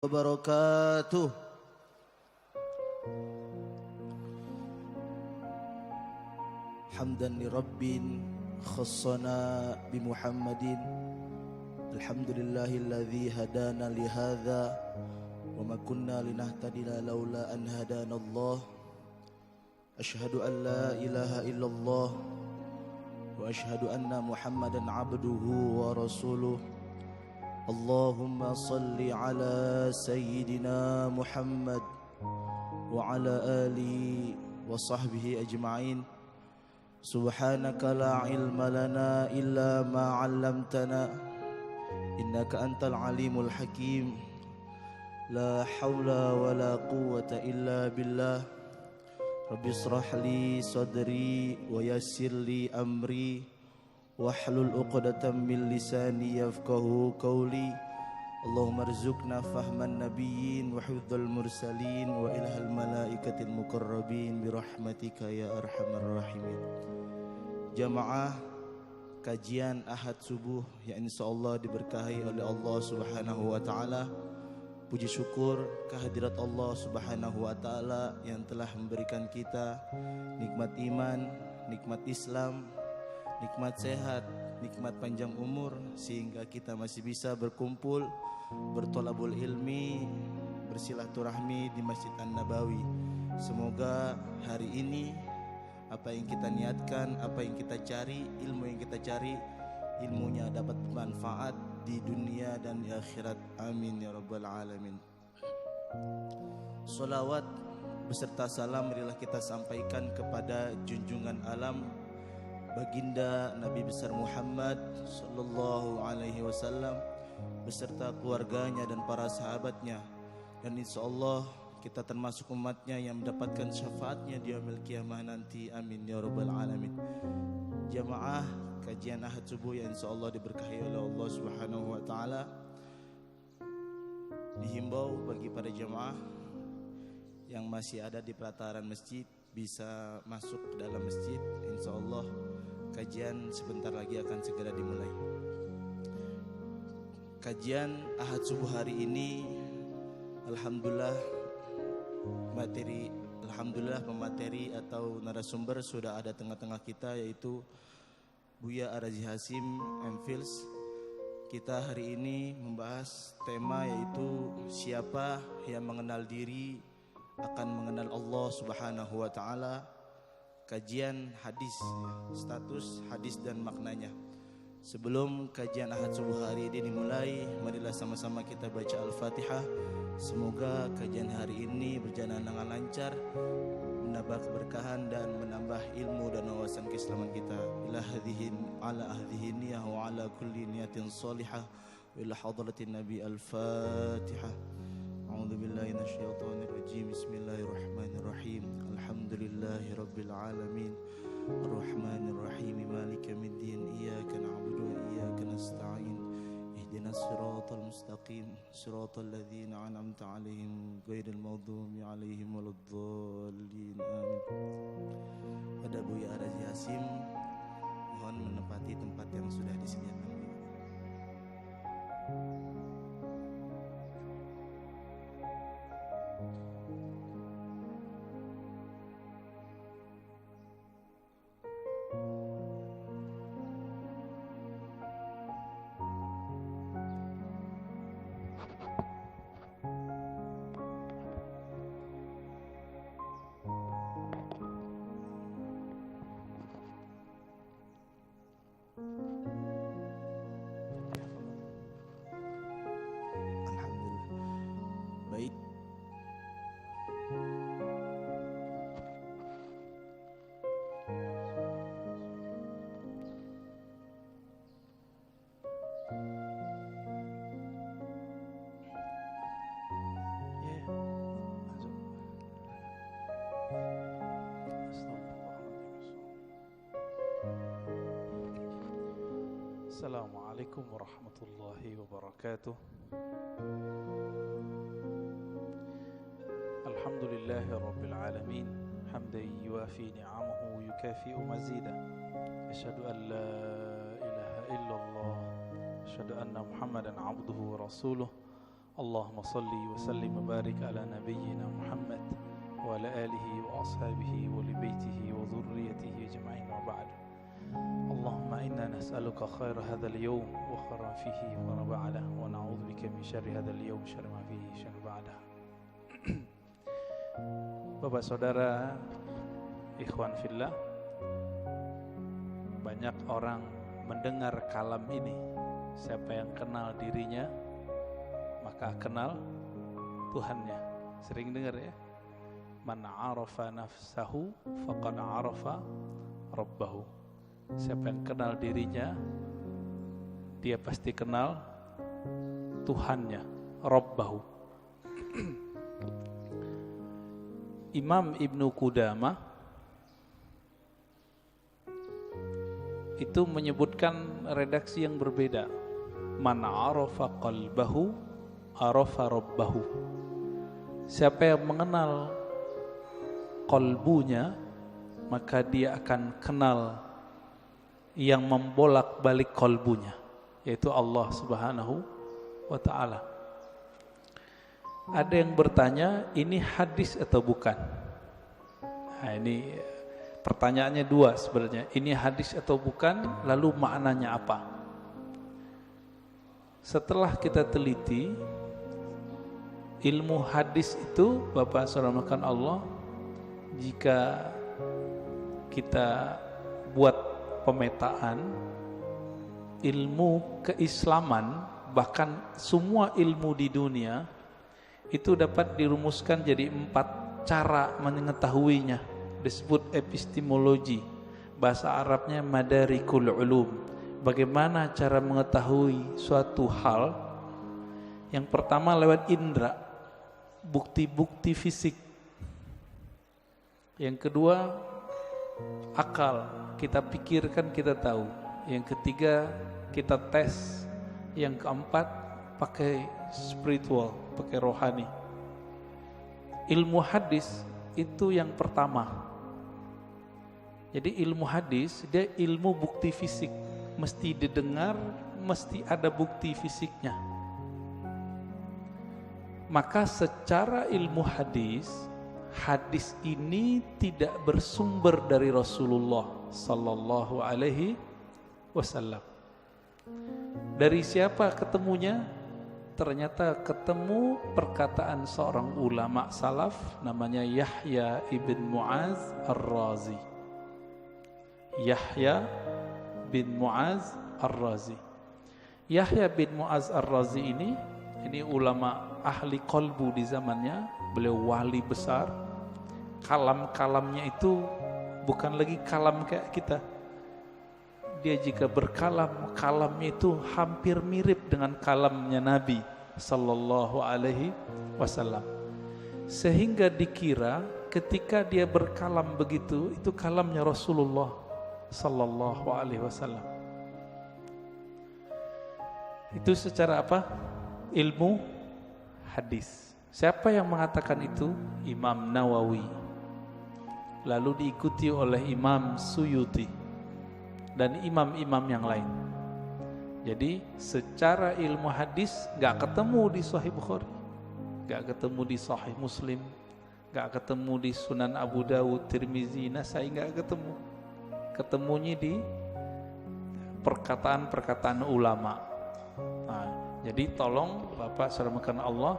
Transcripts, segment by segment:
wabarakatuh. Hamdan li rabbin khassana bi Muhammadin. Alhamdulillahilladzi hadana li hadza wa ma kunna linahtadiya laula an hadana Allah. Asyhadu an la ilaha illallah wa asyhadu anna Muhammadan abduhu wa rasuluh. Allahumma salli ala sayyidina Muhammad wa ala alihi wa sahbihi ajma'in. Subhanaka la ilma lana illa ma 'allamtana innaka antal alimul hakim. La haula wa la quwwata illa billah. Rabbi israh li sadri wa yassir li amri wahlul 'uqdatam min lisani yafqahu qawli. Allahumma rzuqna fahman nabiyyin wa hifdzal mursalin wa ilhal malaikatil muqarrabin bi rahmatika ya arhamar rahimin. Jamaah kajian Ahad subuh yang insyaallah diberkahi oleh Allah Subhanahu wa taala. Puji syukur kehadirat Allah Subhanahu wa taala yang telah memberikan kita nikmat iman, nikmat Islam, nikmat sehat, nikmat panjang umur, sehingga kita masih bisa berkumpul, bertolabul ilmi, bersilaturahmi di Masjid An-Nabawi. Semoga hari ini apa yang kita niatkan, apa yang kita cari, ilmu yang kita cari, ilmunya dapat bermanfaat di dunia dan di akhirat. Amin ya rabbal alamin. Salawat beserta salam marilah kita sampaikan kepada junjungan alam Baginda Nabi besar Muhammad sallallahu alaihi wasallam beserta keluarganya dan para sahabatnya, dan insyaallah kita termasuk umatnya yang mendapatkan syafaatnya di yaumil qiyamah nanti. Amin ya rabbal alamin. Jamaah kajian Ahad subuh yang insyaallah diberkahi oleh Allah Subhanahu wa taala, dihimbau bagi para jamaah yang masih ada di pelataran masjid bisa masuk ke dalam masjid. Insyaallah kajian sebentar lagi akan segera dimulai. Kajian Ahad subuh hari ini alhamdulillah pemateri atau narasumber sudah ada tengah-tengah kita, yaitu Buya Arazi Hasim MPhils. Kita hari ini membahas tema yaitu siapa yang mengenal diri akan mengenal Allah Subhanahu wa taala. Kajian hadis, status hadis dan maknanya. Sebelum kajian Ahad subuh hari ini dimulai, marilah sama-sama kita baca Al-Fatihah. Semoga kajian hari ini berjalan dengan lancar, menambah keberkahan dan menambah ilmu dan wawasan keislaman kita. Ila hadhihi ala hadhihi niyah wa ala kulli niyatin salihah wa ila hadratin Nabi. Al-Fatihah. A'udzu billahi minasyaitonir rajim. Bismillahirrahmanirrahim. Alhamdulillahi rabbil alamin. Arrahmanir rahim. Maliki yaumiddin. Iyyaka na'budu wa iyyaka nasta'in. Ihdinas siratal mustaqim. Siratal ladzina an'amta 'alaihim ghairil maghdubi 'alaihim waladdallin. Amin. Pada Buya Arazi Hasim, mohon menempati tempat yang sudah disediakan. Baik. Assalamualaikum warahmatullahi wabarakatuh. Alhamdulillahi rabbil alamin. Hamdan yuwafi ni'amahu wa yukafi'u mazidah. Asyhadu an la ilaha illallah. Asyhadu anna Muhammadan abduhu wa rasuluh. Allahumma salli wa sallim wa barik ala nabiyyina Muhammad wa ala alihi wa ashabihi wa li baitihi wa dhurriyyatihi ajma'in wa ba'd. Allahumma inna nas'aluka khaira hadzal yawm wa khairan fihi wa ba'dah wa na'udzu bika min syarri hadzal yawm syarri ma fihi syarri ba'dah. Bapak saudara, ikhwan fillah, banyak orang mendengar kalam ini. Siapa yang kenal dirinya, maka kenal Tuhannya. Sering dengar ya? Man arafa nafsahu faqad arafa rabbahu. Siapa yang kenal dirinya, dia pasti kenal Tuhannya, Rabbahu. Imam Ibnu Qudamah itu menyebutkan redaksi yang berbeda. Man arafa qalbahu arafa rabbahu. Siapa yang mengenal qalbunya, maka dia akan kenal yang membolak-balik qalbunya, yaitu Allah Subhanahu wa ta'ala. Ada yang bertanya, ini hadis atau bukan? Nah, ini pertanyaannya dua sebenarnya. Ini hadis atau bukan, lalu maknanya apa? Setelah kita teliti, ilmu hadis itu, Bapak saudara Allah, jika kita buat pemetaan ilmu keislaman, bahkan semua ilmu di dunia itu dapat dirumuskan jadi 4 cara mengetahuinya. Disebut epistemologi, bahasa Arabnya madarikul ulum. Bagaimana cara mengetahui suatu hal? Yang pertama lewat indera, bukti-bukti fisik. Yang kedua akal, kita pikirkan kita tahu. Yang ketiga kita tes. Yang keempat pakai spiritual, pakai rohani. Ilmu hadis itu yang pertama. Jadi ilmu hadis dia ilmu bukti fisik, mesti didengar, mesti ada bukti fisiknya. Maka secara ilmu hadis, hadis ini tidak bersumber dari Rasulullah sallallahu alaihi wasallam. Dari siapa ketemunya? Ternyata ketemu perkataan seorang ulama salaf namanya Yahya ibn Mu'az ar-Razi. Yahya bin Mu'az ar-Razi. Yahya bin Mu'az ar-Razi ini ulama ahli qalbu di zamannya. Beliau wali besar. Kalam-kalamnya itu bukan lagi kalam kayak kita. Dia jika berkalam, kalamnya itu hampir mirip dengan kalamnya Nabi sallallahu alaihi wasallam. Sehingga dikira ketika dia berkalam begitu, itu kalamnya Rasulullah sallallahu alaihi wasallam. Itu secara apa? Ilmu hadis. Siapa yang mengatakan itu? Imam Nawawi. Lalu diikuti oleh Imam Suyuti dan imam-imam yang lain. Jadi secara ilmu hadis gak ketemu di Sahih Bukhari, gak ketemu di Sahih Muslim, gak ketemu di Sunan Abu Dawud, Tirmizi, Nasai, gak ketemu. Ketemunya di perkataan-perkataan ulama. Nah, jadi tolong Bapak saudara Allah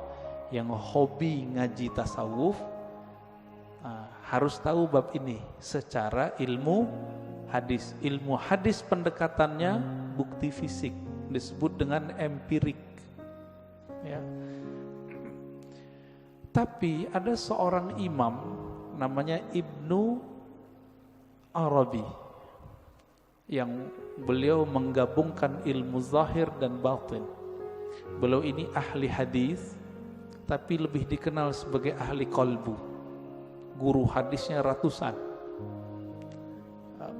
yang hobi ngaji tasawuf, harus tahu bab ini secara ilmu hadis. Ilmu hadis pendekatannya bukti fisik, disebut dengan empirik ya. Tapi ada seorang imam namanya Ibnu Arabi yang beliau menggabungkan ilmu zahir dan batin. Beliau ini ahli hadis, tapi lebih dikenal sebagai ahli qalbu. Guru hadisnya ratusan.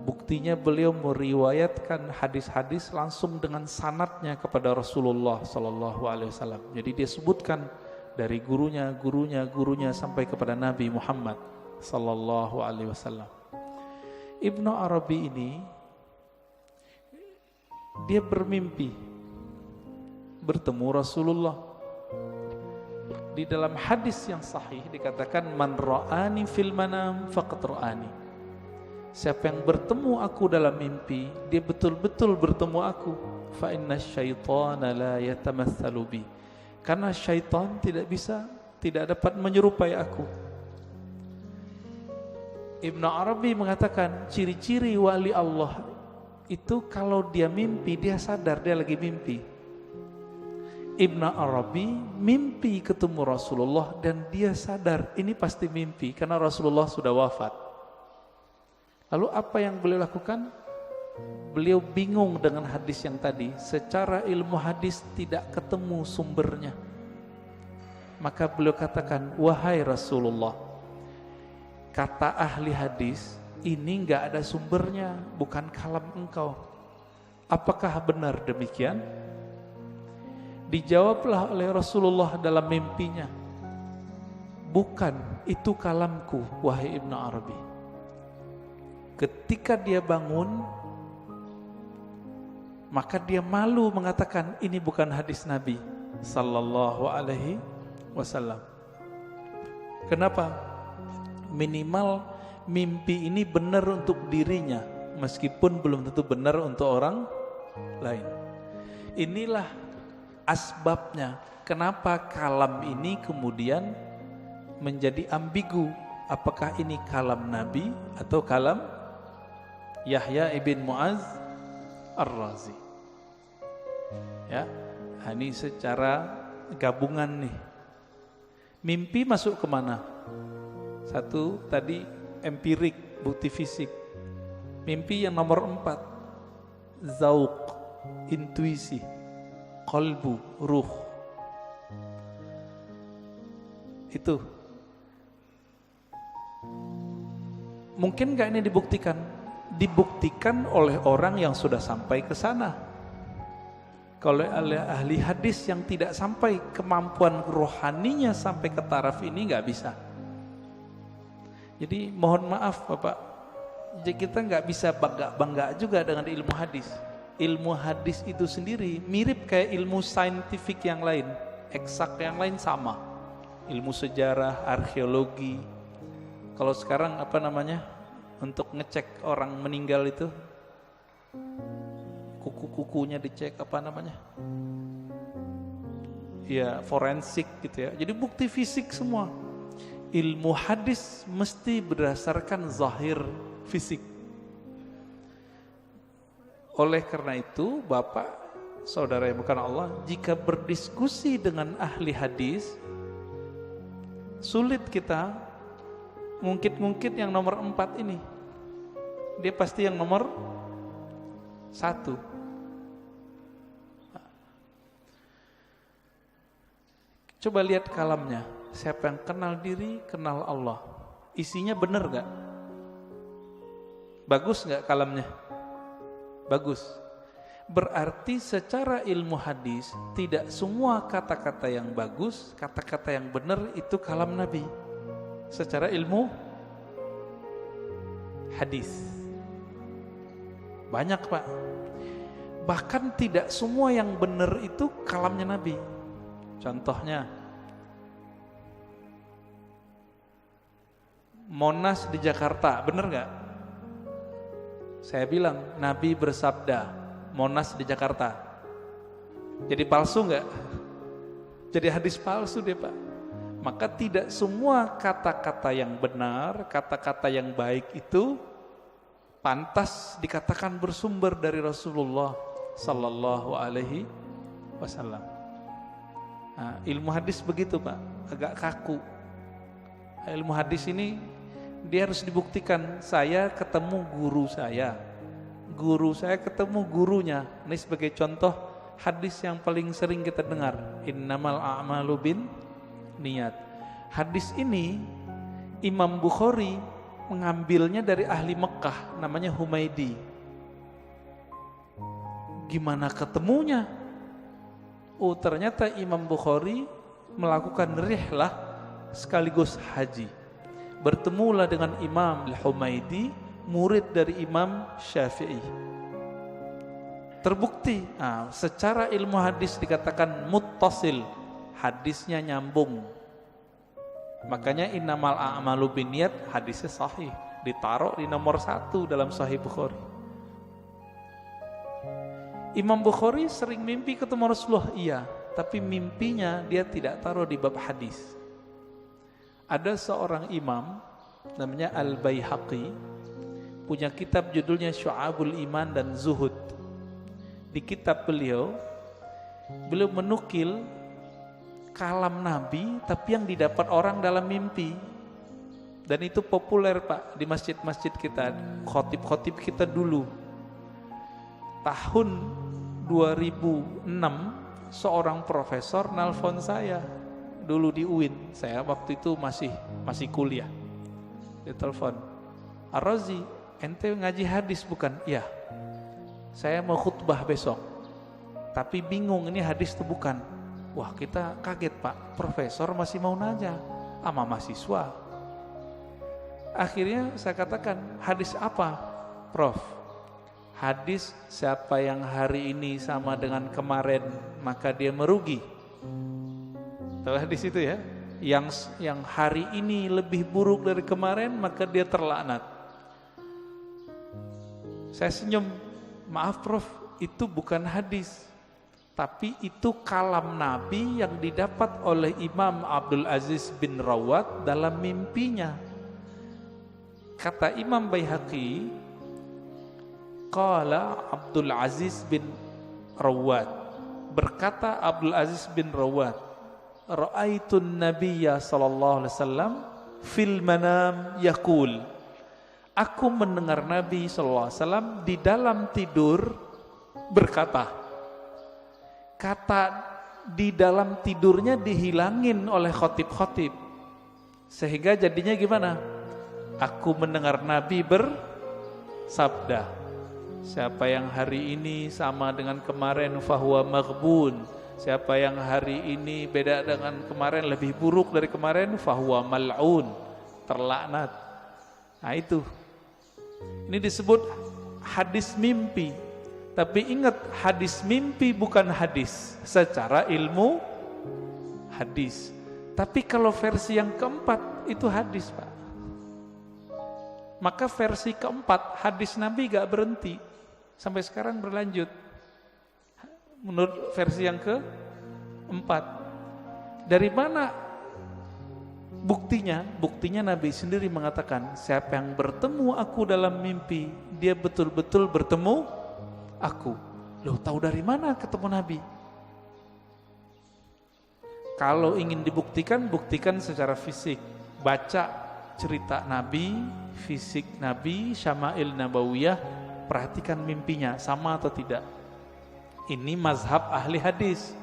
Buktinya beliau meriwayatkan hadis-hadis langsung dengan sanadnya kepada Rasulullah sallallahu alaihi wasallam. Jadi dia sebutkan dari gurunya sampai kepada Nabi Muhammad sallallahu alaihi wasallam. Ibnu Arabi ini dia bermimpi bertemu Rasulullah Di dalam hadis yang sahih dikatakan man ra'ani fil manam faqad ra'ani. Siapa yang bertemu aku dalam mimpi, dia betul-betul bertemu aku. Fa inna syaitana la yatamatsalu bi. Karena syaitan tidak dapat menyerupai aku. Ibnu Arabi mengatakan ciri-ciri wali Allah itu kalau dia mimpi, dia sadar dia lagi mimpi. Ibnu Arabi mimpi ketemu Rasulullah dan dia sadar ini pasti mimpi karena Rasulullah sudah wafat. Lalu apa yang beliau lakukan? Beliau bingung dengan hadis yang tadi. Secara ilmu hadis tidak ketemu sumbernya. Maka beliau katakan, wahai Rasulullah, kata ahli hadis ini enggak ada sumbernya, bukan kalam engkau. Apakah benar demikian? Dijawablah oleh Rasulullah dalam mimpinya, bukan, itu kalamku wahai Ibnu Arabi. Ketika dia bangun, maka dia malu mengatakan ini bukan hadis Nabi sallallahu alaihi wasallam. Kenapa? Minimal mimpi ini benar untuk dirinya, meskipun belum tentu benar untuk orang lain. Inilah asbabnya kenapa kalam ini kemudian menjadi ambigu. Apakah ini kalam Nabi atau kalam Yahya ibn Mu'az Ar-Razi? Ya, ini secara gabungan nih. Mimpi masuk kemana? Satu tadi empirik, bukti fisik. Mimpi yang nomor 4, zauq, intuisi, qalbu, ruh. Itu mungkin gak ini dibuktikan? Dibuktikan oleh orang yang sudah sampai ke sana. Kalau oleh ahli hadis yang tidak sampai, kemampuan rohaninya sampai ke taraf ini gak bisa. Jadi mohon maaf Bapak, jadi kita gak bisa bangga juga dengan ilmu hadis. Ilmu hadis itu sendiri mirip kayak ilmu saintifik yang lain, eksak yang lain sama. Ilmu sejarah, arkeologi. Kalau sekarang apa namanya, untuk ngecek orang meninggal itu, kuku-kukunya dicek apa namanya, ya forensik gitu ya. Jadi bukti fisik semua. Ilmu hadis mesti berdasarkan zahir fisik. Oleh karena itu, Bapak, saudara yang bukan Allah, jika berdiskusi dengan ahli hadis, sulit kita ngungkit-ngungkit yang nomor 4 ini. Dia pasti yang nomor 1. Coba lihat kalamnya. Siapa yang kenal diri, kenal Allah. Isinya benar gak? Bagus gak kalamnya? Bagus. Berarti secara ilmu hadis, tidak semua kata-kata yang bagus, kata-kata yang benar itu kalam Nabi. Secara ilmu hadis banyak Pak. Bahkan tidak semua yang benar itu kalamnya Nabi. Contohnya Monas di Jakarta, benar gak? Saya bilang Nabi bersabda Monas di Jakarta. Jadi palsu gak? Jadi hadis palsu deh Pak. Maka tidak semua kata-kata yang benar, kata-kata yang baik itu pantas dikatakan bersumber dari Rasulullah sallallahu alaihi wasallam. Nah, ilmu hadis begitu Pak, agak kaku. Ilmu hadis ini dia harus dibuktikan. Saya ketemu guru saya ketemu gurunya. Ini sebagai contoh hadis yang paling sering kita dengar, innamal a'malu bin niat. Hadis ini Imam Bukhari mengambilnya dari ahli Mekah, namanya Humaidi. Gimana ketemunya? Oh, ternyata Imam Bukhari melakukan rihlah sekaligus haji. Bertemulah dengan Imam Al-Humaidi, murid dari Imam Syafi'i. Terbukti, secara ilmu hadis dikatakan muttasil, hadisnya nyambung Makanya innamal a'malu binniyat hadisnya sahih, ditaruh di nomor 1 dalam Sahih Bukhari. Imam Bukhari sering mimpi ketemu Rasulullah, iya, tapi mimpinya dia tidak taruh di bab hadis. Ada seorang imam namanya Al-Baihaqi, punya kitab judulnya Syu'abul Iman dan Zuhud. Di kitab beliau menukil kalam Nabi tapi yang didapat orang dalam mimpi. Dan itu populer Pak di masjid-masjid kita, khotib-khotib kita dulu. Tahun 2006 seorang profesor nelfon saya dulu di UIN. Saya waktu itu masih kuliah. Dia telepon, "Ar-Razi, ente ngaji hadis bukan?" "Iya. Saya mau khutbah besok. Tapi bingung ini hadis itu bukan." Wah, kita kaget Pak, profesor masih mau nanya sama mahasiswa. Akhirnya saya katakan, "Hadis apa, Prof?" "Hadis siapa yang hari ini sama dengan kemarin maka dia merugi." Tahu hadis itu ya? Yang hari ini lebih buruk dari kemarin maka dia terlaknat. Saya senyum, "Maaf Prof, itu bukan hadis. Tapi itu kalam Nabi yang didapat oleh Imam Abdul Aziz bin Rawat dalam mimpinya." Kata Imam Baihaqi, qala Abdul Aziz bin Rawat, berkata Abdul Aziz bin Rawat, "Ra'aitun Nabiyya sallallahu alaihi wasallam fil manam yaqul." Aku mendengar Nabi sallallahu alaihi wasallam di dalam tidur berkata. Kata di dalam tidurnya dihilangin oleh khotib-khotib. Sehingga jadinya gimana? Aku mendengar Nabi bersabda, "Siapa yang hari ini sama dengan kemarin fahuwa maghbun. Siapa yang hari ini beda dengan kemarin, lebih buruk dari kemarin, fahuwa mal'un, terlaknat." Nah itu. Ini disebut hadis mimpi. Tapi ingat, hadis mimpi bukan hadis secara ilmu hadis. Tapi kalau versi yang keempat itu hadis Pak. Maka versi keempat hadis Nabi gak berhenti. Sampai sekarang berlanjut. Menurut versi yang keempat. Dari mana buktinya? Buktinya Nabi sendiri mengatakan, siapa yang bertemu aku dalam mimpi, dia betul-betul bertemu aku. Loh, tahu dari mana ketemu Nabi? Kalau ingin dibuktikan, buktikan secara fisik. Baca cerita Nabi, fisik Nabi, Syama'il Nabawiyah, perhatikan mimpinya, sama atau tidak. Ini mazhab ahli hadis.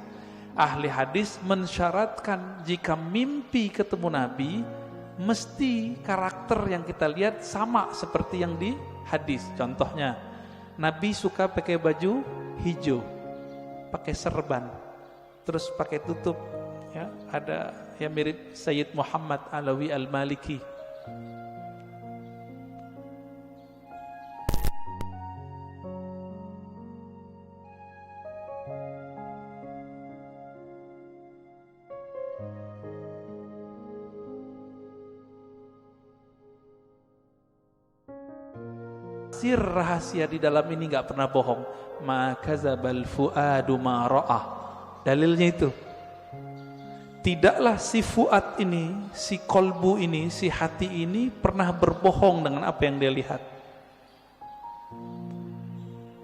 Ahli hadis mensyaratkan jika mimpi ketemu Nabi, mesti karakter yang kita lihat sama seperti yang di hadis. Contohnya, Nabi suka pakai baju hijau, pakai serban, terus pakai tutup, ya, ada yang mirip Sayyid Muhammad Alawi Al-Maliki. Sir rahasia di dalam ini gak pernah bohong. Ma kadzabal fuadu ma ra'ah. Dalilnya itu. Tidaklah si fuad ini, si kolbu ini, si hati ini pernah berbohong dengan apa yang dia lihat.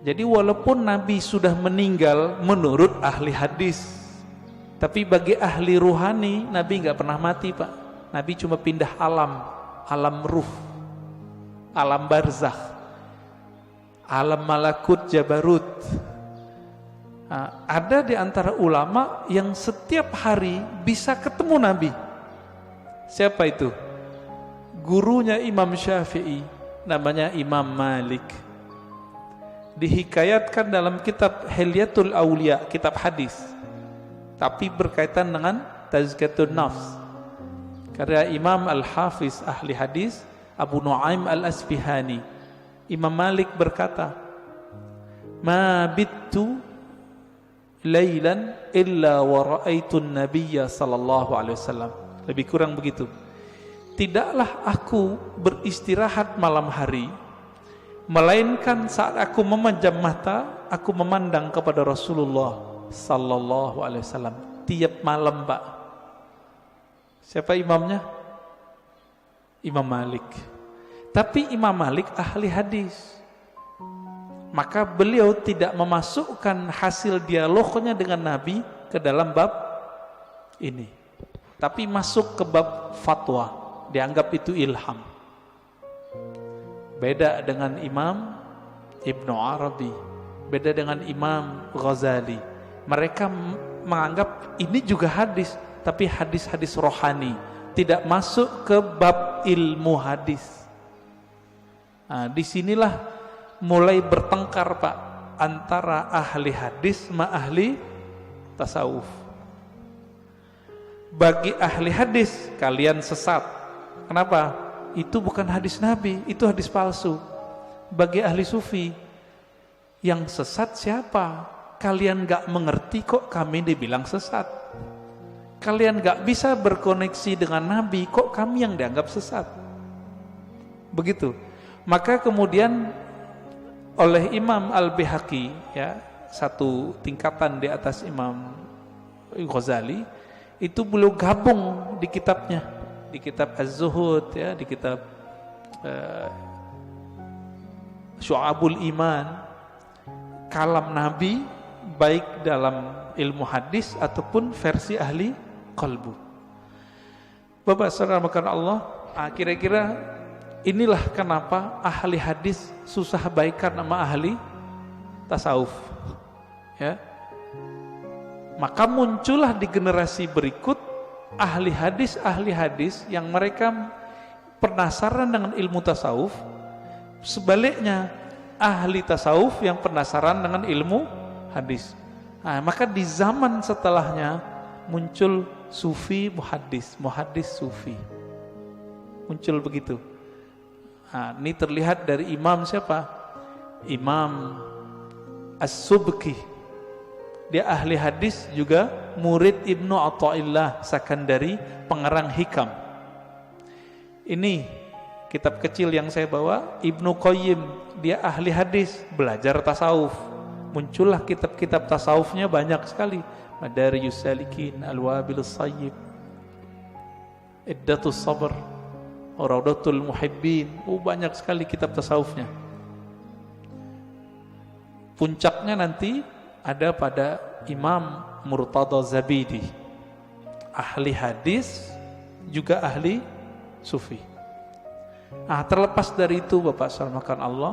Jadi walaupun Nabi sudah meninggal menurut ahli hadis, tapi bagi ahli ruhani Nabi gak pernah mati Pak. Nabi cuma pindah alam ruh, alam barzakh, alam malakut jabarut. Nah, ada di antara ulama yang setiap hari bisa ketemu Nabi. Siapa itu? Gurunya Imam Syafi'i, namanya Imam Malik. Dihikayatkan dalam kitab Hilyatul Aulia, kitab hadis, tapi berkaitan dengan Tazkiyatun Nafs. Karya Imam Al-Hafiz ahli hadis Abu Nu'aim Al-Asfihani. Imam Malik berkata, "Ma bittu lailan illa wa ra'aitun nabiyya sallallahu alaihi wasallam." lebih kurang begitu. Tidaklah aku beristirahat malam hari, melainkan saat aku memejam mata, aku memandang kepada Rasulullah sallallahu alaihi wasallam tiap malam, Pak. Siapa imamnya? Imam Malik. Tapi Imam Malik ahli hadis, maka beliau tidak memasukkan hasil dialognya dengan Nabi ke dalam bab ini, tapi masuk ke bab fatwa, dianggap itu ilham. Beda dengan Imam Ibnu Arabi, beda dengan Imam Ghazali. Mereka menganggap ini juga hadis, tapi hadis-hadis rohani, tidak masuk ke bab ilmu hadis. Nah, disinilah mulai bertengkar, Pak, antara ahli hadis sama ahli tasawuf. Bagi ahli hadis, kalian sesat. Kenapa? Itu bukan hadis Nabi, itu hadis palsu. Bagi ahli sufi, yang sesat siapa? Kalian gak mengerti kok kami dibilang sesat. Kalian gak bisa berkoneksi dengan Nabi, kok kami yang dianggap sesat. Begitu. Maka kemudian oleh Imam Al-Baihaqi, ya, satu tingkatan di atas Imam Ghazali, itu beliau gabung di kitabnya, di kitab Az-Zuhud, ya, di kitab Syu'abul Iman, kalam Nabi baik dalam ilmu hadis ataupun versi ahli qalbu. Bapak saudara makan Allah, kira-kira inilah kenapa ahli hadis susah baikan sama ahli tasawuf, ya. Maka muncullah di generasi berikut ahli hadis yang mereka penasaran dengan ilmu tasawuf. Sebaliknya ahli tasawuf yang penasaran dengan ilmu hadis. Nah, maka di zaman setelahnya muncul sufi muhaddis, muhaddis sufi. Muncul begitu. Nah, ini terlihat dari imam siapa? Imam As-Subki. Dia ahli hadis juga murid Ibnu Athaillah Sakandari, pengarang Hikam. Ini kitab kecil yang saya bawa, Ibnu Qayyim, dia ahli hadis, belajar tasawuf. Muncullah kitab-kitab tasawufnya banyak sekali. Madarijus Salikin, Al-Wabilus Sayyib, Iddatus Sabr, Raudatul Muhibbin. Banyak sekali kitab tasawufnya. Puncaknya nanti ada pada Imam Murtada Zabidi, ahli hadis juga ahli sufi. Nah, terlepas dari itu Bapak salmakan Allah,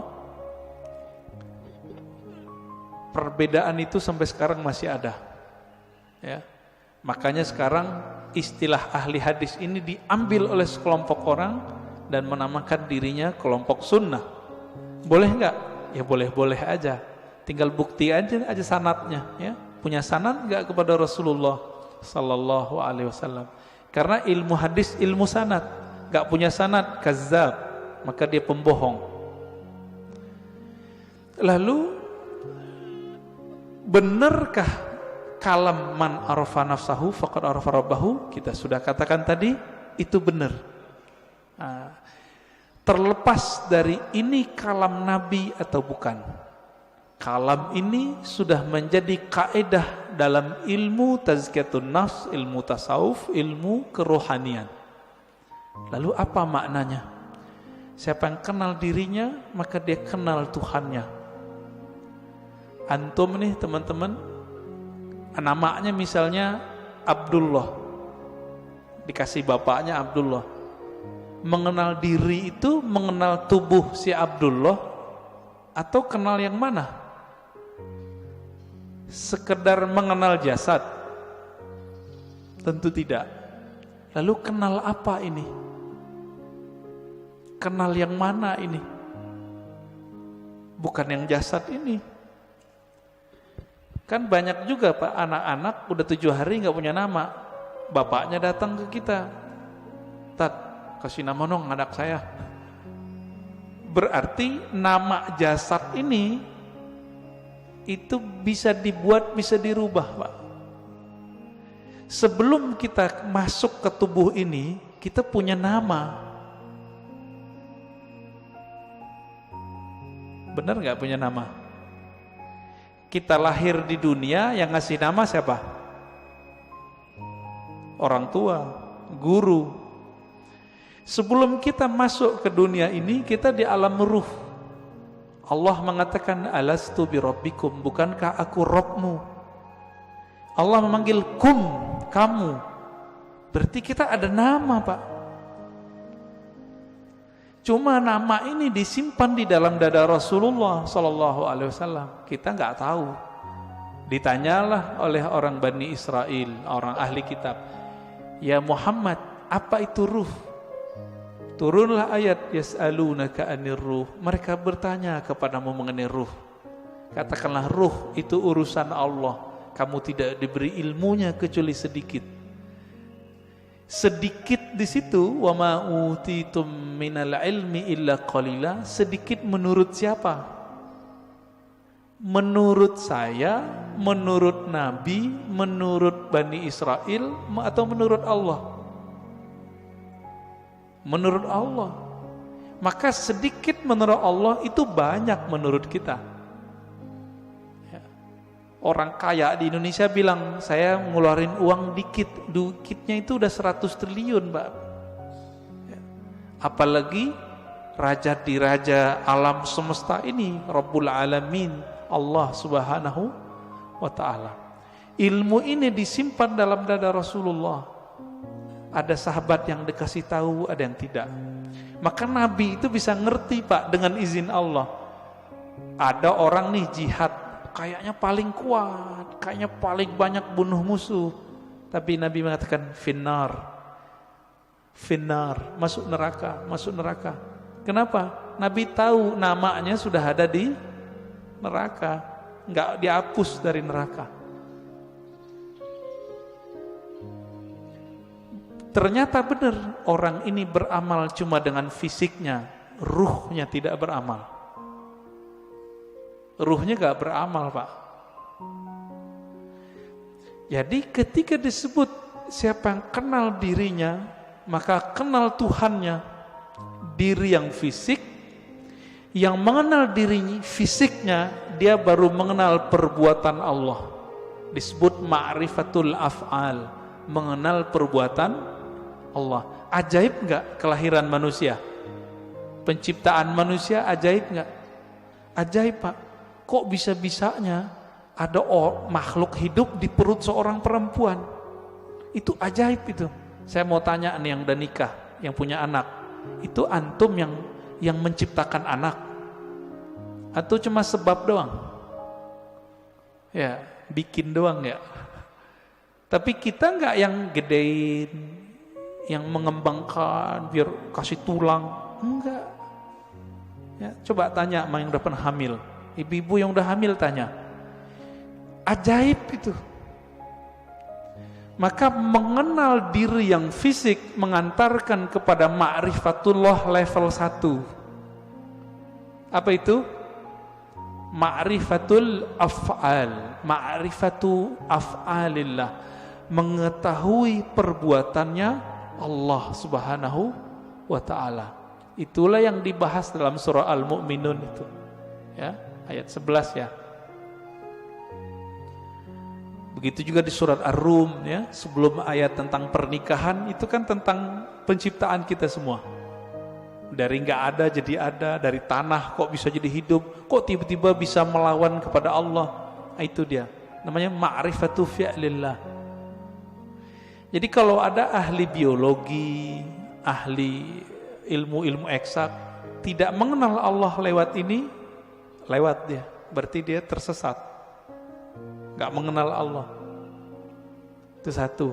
perbedaan itu sampai sekarang masih ada, ya. Makanya sekarang istilah ahli hadis ini diambil oleh sekelompok orang dan menamakan dirinya kelompok sunnah. Boleh enggak? Ya boleh-boleh aja. Tinggal bukti aja sanadnya, ya. Punya sanad enggak kepada Rasulullah sallallahu alaihi wasallam? Karena ilmu hadis ilmu sanad. Enggak punya sanad, kazzab, maka dia pembohong. Lalu benarkah kalam man arafa nafsahu faqad arafa rabbahu? Kita sudah katakan tadi, itu benar. Nah, terlepas dari ini kalam Nabi atau bukan, kalam ini sudah menjadi kaidah dalam ilmu tazkiyatun nafs, ilmu tasawuf, ilmu kerohanian. Lalu apa maknanya? Siapa yang kenal dirinya, maka dia kenal Tuhannya. Antum nih teman-teman, namanya misalnya Abdullah, dikasih bapaknya Abdullah. Mengenal diri itu mengenal tubuh si Abdullah atau kenal yang mana? Sekedar mengenal jasad? Tentu tidak. Lalu kenal apa ini? Kenal yang mana ini? Bukan yang jasad ini. Kan banyak juga Pak, anak-anak udah 7 hari gak punya nama. Bapaknya datang ke kita, "Tat, kasih nama dong anak saya." Berarti nama jasad ini itu bisa dibuat, bisa dirubah Pak. Sebelum kita masuk ke tubuh ini, kita punya nama. Benar nggak punya nama? Kita lahir di dunia, yang ngasih nama siapa? Orang tua, guru. Sebelum kita masuk ke dunia ini, kita di alam ruh. Allah mengatakan, alastu bi rabbikum, bukankah aku Rabbmu? Allah memanggil kum, kamu. Berarti kita ada nama, Pak. Cuma nama ini disimpan di dalam dada Rasulullah Sallallahu Alaihi Wasallam. Kita nggak tahu. Ditanyalah oleh orang Bani Israel, orang ahli kitab, ya Muhammad, apa itu ruh? Turunlah ayat yas'alunaka 'anir ruh. Mereka bertanya kepadamu mengenai ruh. Katakanlah ruh itu urusan Allah. Kamu tidak diberi ilmunya kecuali sedikit. Sedikit di situ, wa ma utitum minal ilmi illa qalila. Sedikit menurut siapa? Menurut saya, menurut Nabi, menurut Bani Israel, atau menurut Allah? Menurut Allah. Maka sedikit menurut Allah itu banyak menurut kita. Orang kaya di Indonesia bilang, saya ngeluarin uang dikit. Dikitnya itu udah 100 triliun, Pak. Apalagi raja di raja alam semesta ini, Rabbul Alamin, Allah Subhanahu wa ta'ala. Ilmu ini disimpan dalam dada Rasulullah. Ada sahabat yang dikasih tahu, ada yang tidak. Maka Nabi itu bisa ngerti, Pak, dengan izin Allah. Ada orang nih jihad, kayaknya paling kuat, kayaknya paling banyak bunuh musuh. Tapi Nabi mengatakan finnar, masuk neraka. Kenapa? Nabi tahu namanya sudah ada di neraka, nggak dihapus dari neraka. Ternyata benar, orang ini beramal cuma dengan fisiknya, ruhnya tidak beramal. Ruhnya gak beramal, Pak. Jadi ketika disebut siapa yang kenal dirinya, maka kenal Tuhannya. Diri yang fisik, yang mengenal diri fisiknya, dia baru mengenal perbuatan Allah. Disebut ma'rifatul af'al, mengenal perbuatan Allah. Ajaib enggak kelahiran manusia? Penciptaan manusia ajaib enggak? Ajaib, Pak. Kok bisa-bisanya ada makhluk hidup di perut seorang perempuan? Itu ajaib itu. Saya mau tanya nih yang udah nikah, yang punya anak. Itu antum yang menciptakan anak? Atau cuma sebab doang? Ya, bikin doang ya. Tapi kita enggak yang gedein, yang mengembangkan biar kasih tulang, enggak. Ya, coba tanya sama yang udah pernah hamil, ibu-ibu yang udah hamil tanya, ajaib itu. Maka mengenal diri yang fisik mengantarkan kepada ma'rifatullah level 1. Apa itu? Ma'rifatul af'al, ma'rifatu af'alillah, mengetahui perbuatannya Allah Subhanahu wa ta'ala. Itulah yang dibahas dalam surah Al-Mu'minun itu. Ya, ayat 11 ya. Begitu juga di surat Ar-Rum ya, sebelum ayat tentang pernikahan itu kan tentang penciptaan kita semua. Dari enggak ada jadi ada, dari tanah kok bisa jadi hidup, kok tiba-tiba bisa melawan kepada Allah. Nah, itu dia. Namanya ma'rifatu fi'lillah. Jadi kalau ada ahli biologi, ahli ilmu-ilmu eksak tidak mengenal Allah lewat ini, lewat dia, berarti dia tersesat, gak mengenal Allah. Itu satu.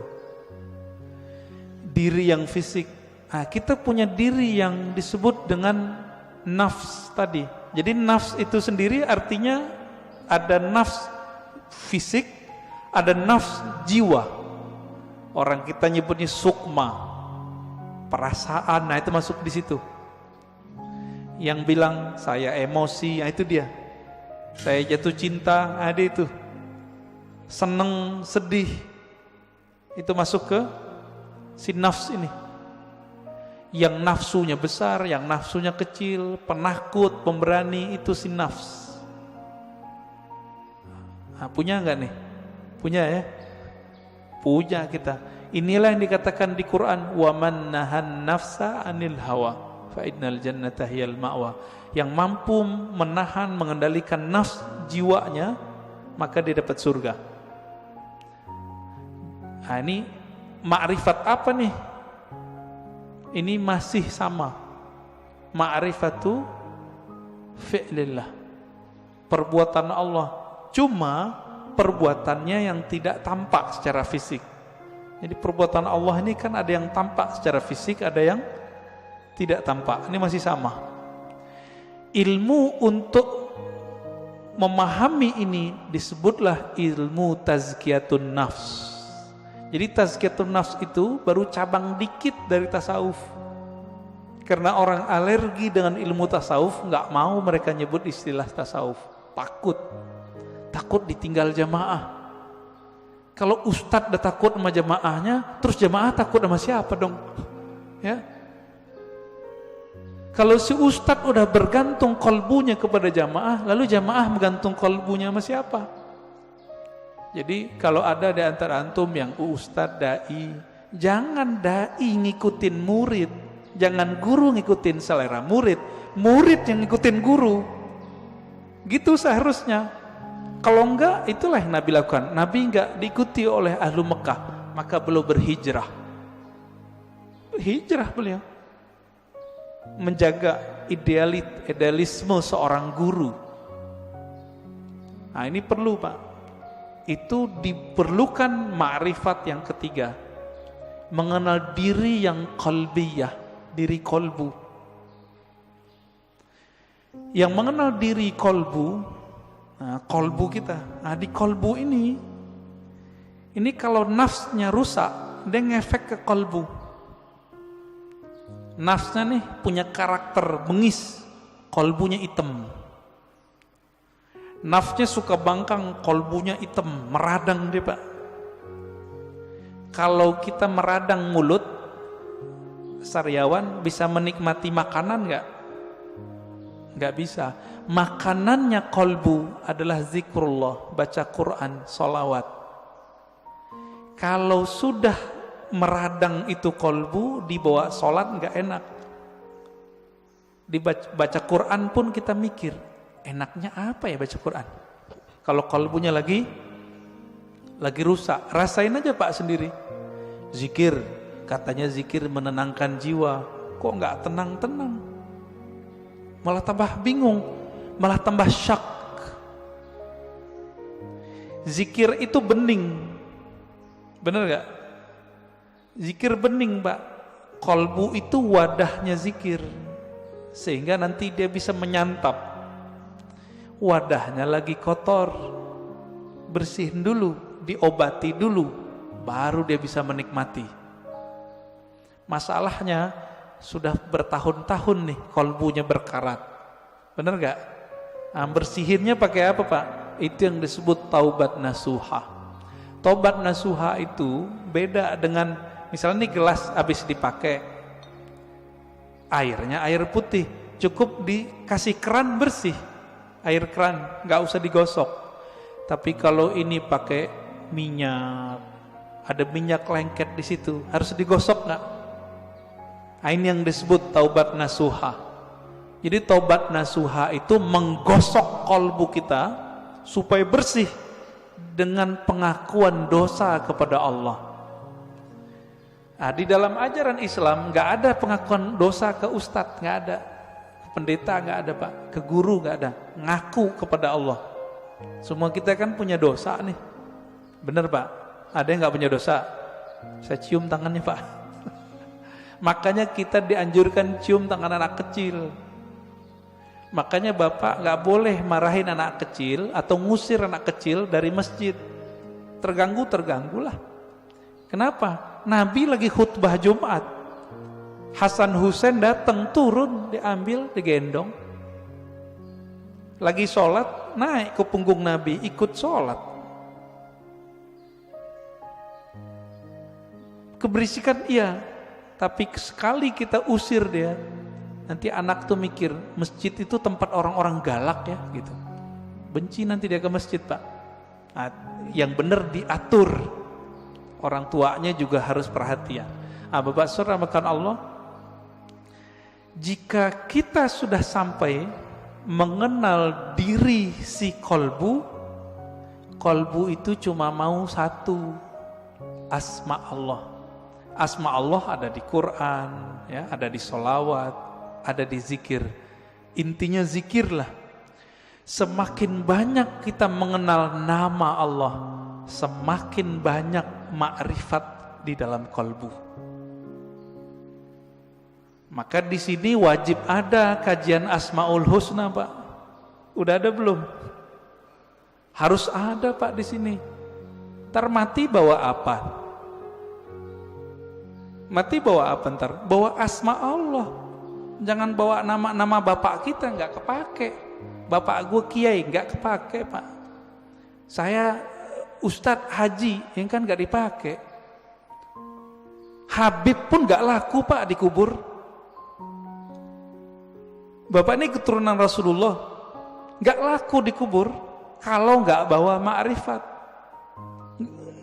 Diri yang fisik. Nah, kita punya diri yang disebut dengan nafs tadi. Jadi nafs itu sendiri artinya ada nafs fisik, ada nafs jiwa. Orang kita nyebutnya sukma, perasaan. Nah, itu masuk di situ. Yang bilang saya emosi, nah itu dia. Saya jatuh cinta, ada itu. Seneng, sedih. Itu masuk ke si nafs ini. Yang nafsunya besar, yang nafsunya kecil, penakut, pemberani, itu si nafs. Nah, punya enggak nih? Punya ya? Punya kita. Inilah yang dikatakan di Quran, wa man nahan nafsa anil hawa fa innal jannata hiyal ma'wa. Yang mampu menahan, mengendalikan nafs jiwanya, maka dia dapat surga. Nah, ini ma'rifat apa nih? Ini masih sama. Ma'rifatu fi'lillah. Perbuatan Allah. Cuma perbuatannya yang tidak tampak secara fisik. Jadi perbuatan Allah ini kan ada yang tampak secara fisik, ada yang tidak tampak. Ini masih sama. Ilmu untuk memahami ini disebutlah ilmu tazkiyatun nafs. Jadi tazkiyatun nafs itu baru cabang dikit dari tasawuf. Karena orang alergi dengan ilmu tasawuf, nggak mau mereka nyebut istilah tasawuf. Takut ditinggal jamaah. Kalau ustadz udah takut sama jamaahnya, terus jamaah takut sama siapa dong? Ya. Kalau si ustadz udah bergantung kolbunya kepada jamaah, lalu jamaah bergantung kolbunya sama siapa? Jadi kalau ada di antara antum yang ustadz, dai, jangan dai ngikutin murid, jangan guru ngikutin selera murid, murid yang ngikutin guru. Gitu seharusnya. Kalau enggak, itulah yang Nabi lakukan. Nabi enggak diikuti oleh ahlu Mekah, maka beliau berhijrah. Hijrah beliau. Menjaga idealisme seorang guru. Nah ini perlu Pak. Itu diperlukan ma'rifat yang ketiga. Mengenal diri yang qalbiyah, diri kolbu. Yang mengenal diri kolbu, nah, kolbu kita. Nah, di kolbu ini kalau nafsnya rusak, dia ngefek ke kolbu. Nafsnya nih punya karakter bengis, kolbunya hitam. Nafsnya suka bangkang, kolbunya hitam, meradang dia Pak. Kalau kita meradang mulut, sariawan bisa menikmati makanan enggak? Enggak bisa. Makanannya kolbu adalah zikrullah, baca Quran, sholawat. Kalau sudah meradang itu kolbu, dibawa sholat enggak enak. Dibaca Quran pun kita mikir, enaknya apa ya baca Quran? Kalau kolbunya lagi rusak, rasain aja Pak sendiri. Zikir, katanya zikir menenangkan jiwa, kok enggak tenang-tenang? Malah tambah bingung, malah tambah syak. Zikir itu bening, bener gak? Zikir bening Pak. Kolbu itu wadahnya zikir, sehingga nanti dia bisa menyantap. Wadahnya lagi kotor, bersihin dulu, diobati dulu, baru dia bisa menikmati. Masalahnya sudah bertahun-tahun nih kolbunya berkarat, bener gak? Nah, bersihinnya pakai apa Pak? Itu yang disebut taubat nasuha. Taubat nasuha itu beda dengan misalnya nih gelas habis dipakai, airnya air putih, cukup dikasih keran bersih, air keran, nggak usah digosok. Tapi kalau ini pakai minyak, ada minyak lengket di situ, harus digosok nggak? Nah, ini yang disebut taubat nasuha. Jadi taubat nasuha itu menggosok kolbu kita supaya bersih dengan pengakuan dosa kepada Allah. Nah, di dalam ajaran Islam nggak ada pengakuan dosa ke ustadz, nggak ada, ke pendeta nggak ada Pak, ke guru nggak ada, ngaku kepada Allah. Semua kita kan punya dosa nih, bener Pak? Ada yang nggak punya dosa? Saya cium tangannya Pak. Makanya kita dianjurkan cium tangan anak kecil. Makanya Bapak nggak boleh marahin anak kecil atau ngusir anak kecil dari masjid. Terganggulah. Kenapa? Nabi lagi khutbah Jumat, Hasan Husain datang, turun, diambil, digendong. Lagi sholat, naik ke punggung Nabi, ikut sholat. Keberisikan iya, tapi sekali kita usir dia, nanti anak tuh mikir masjid itu tempat orang-orang galak ya gitu. Benci nanti dia ke masjid, Pak. Nah, yang benar diatur. Orang tuanya juga harus perhatian. Bapak Saudara makan Allah, jika kita sudah sampai mengenal diri si kolbu itu cuma mau satu, asma Allah. Asma Allah ada di Quran, ya, ada di sholawat, ada di zikir. Intinya zikirlah. Semakin banyak kita mengenal nama Allah, semakin banyak makrifat di dalam kolbu. Maka di sini wajib ada kajian Asmaul Husna, Pak. Udah ada belum? Harus ada, Pak, di sini. Ntar mati bawa apa? Mati bawa apa ntar? Bawa asma Allah. Jangan bawa nama-nama bapak kita, nggak kepake. Bapak gue kiai, nggak kepake, Pak. Saya Ustadz Haji, yang kan nggak dipakai. Habib pun nggak laku, Pak, dikubur. Bapak ini keturunan Rasulullah, nggak laku dikubur kalau nggak bawa ma'rifat.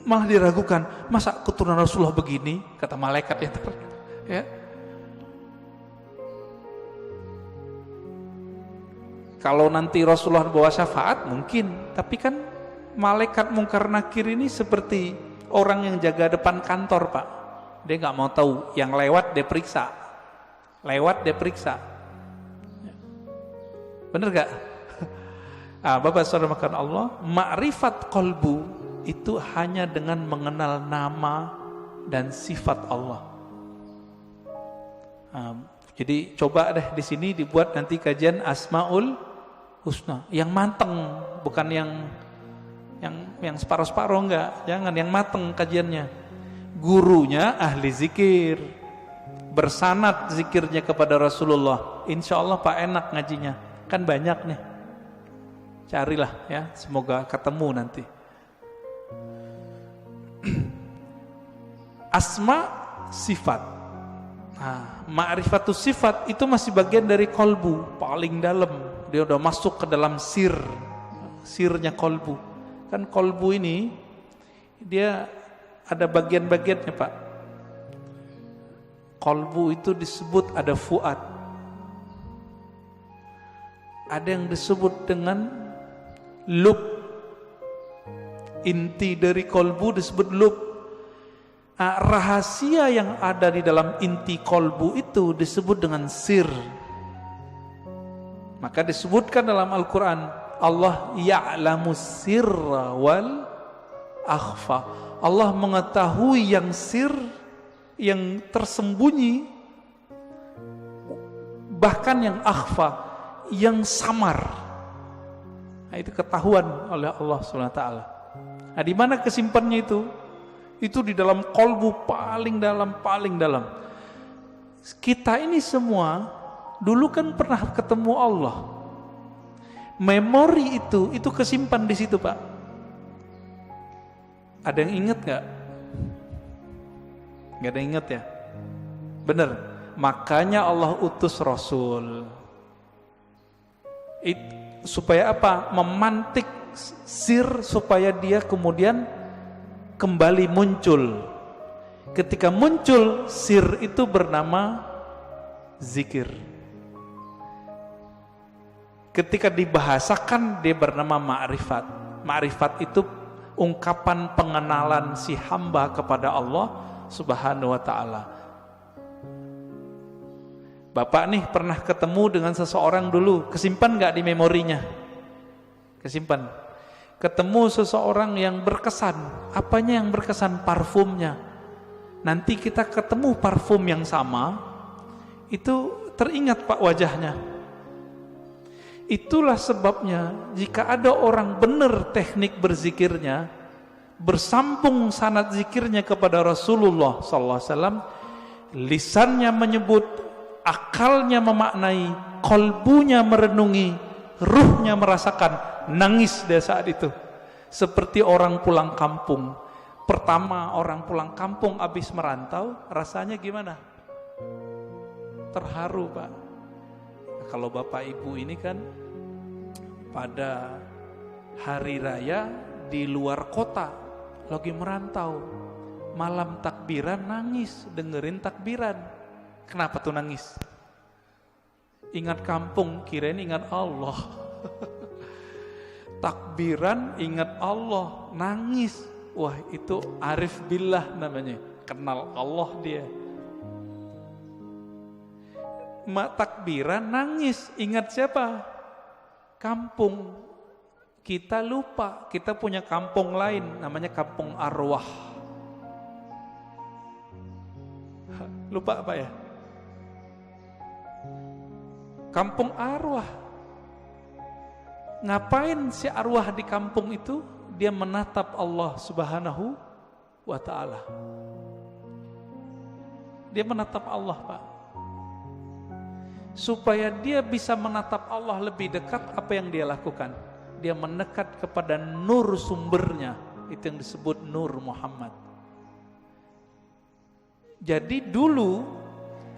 Malah diragukan, masa keturunan Rasulullah begini, kata malaikat ya. Kalau nanti Rasulullah bawa syafaat mungkin, tapi kan malaikat Mungkar Nakir ini seperti orang yang jaga depan kantor, Pak. Dia nggak mau tahu, yang lewat dia periksa, bener gak? Bapak Saudara makan Allah, ma'rifat kolbu itu hanya dengan mengenal nama dan sifat Allah. Jadi coba deh di sini dibuat nanti kajian Asmaul Husna yang mateng, bukan yang separuh-separuh, enggak. Jangan, yang mateng kajiannya. Gurunya ahli zikir, bersanad zikirnya kepada Rasulullah. Insya Allah Pak enak ngajinya, kan banyak nih. Carilah ya, semoga ketemu nanti. Asma sifat. Ma'rifatus sifat itu masih bagian dari kolbu, paling dalam. Dia udah masuk ke dalam sirnya kolbu. Kan kolbu ini dia ada bagian-bagiannya, Pak. Kolbu itu disebut ada fuad. Ada yang disebut dengan lub. Inti dari kolbu disebut lub. Rahasia yang ada di dalam inti kolbu itu disebut dengan sir. Maka disebutkan dalam Al-Quran, Allah ya'lamu sirra wal akhfa. Allah mengetahui yang sir, yang tersembunyi, bahkan yang akhfa, yang samar. Nah, itu ketahuan oleh Allah SWT. Nah, di mana kesimpannya itu? Itu di dalam kolbu paling dalam. Kita ini semua dulu kan pernah ketemu Allah. Memori itu kesimpan di situ, Pak. Ada yang ingat nggak? Nggak ada yang ingat ya? Bener. Makanya Allah utus Rasul. Supaya apa? Memantik sir supaya dia kemudian kembali muncul. Ketika muncul sir itu bernama zikir. Ketika dibahasakan dia bernama ma'rifat. Ma'rifat itu ungkapan pengenalan si hamba kepada Allah Subhanahu wa ta'ala. Bapak nih pernah ketemu dengan seseorang dulu, kesimpan gak di memorinya? Kesimpan. Ketemu seseorang yang berkesan. Apanya yang berkesan? Parfumnya. Nanti kita ketemu parfum yang sama, itu teringat, Pak, wajahnya. Itulah sebabnya jika ada orang benar teknik berzikirnya, bersambung sanad zikirnya kepada Rasulullah SAW, lisannya menyebut, akalnya memaknai, kolbunya merenungi, ruhnya merasakan, nangis dia saat itu. Seperti orang pulang kampung, pertama orang pulang kampung habis merantau, rasanya gimana? Terharu, Pak. Nah, kalau Bapak Ibu ini kan pada hari raya di luar kota, lagi merantau, malam takbiran nangis, dengerin takbiran. Kenapa tuh nangis? Ingat kampung, kirain ingat Allah. Takbiran ingat Allah, nangis. Wah, itu arif billah namanya, kenal Allah dia. Takbiran nangis, ingat siapa? Kampung. Kita lupa, kita punya kampung lain, namanya kampung arwah. Lupa apa ya? Kampung arwah. Ngapain si arwah di kampung itu? Dia menatap Allah Subhanahu wa ta'ala. Dia menatap Allah, Pak. Supaya dia bisa menatap Allah lebih dekat, apa yang dia lakukan? Dia mendekat kepada nur sumbernya. Itu yang disebut Nur Muhammad. Jadi dulu,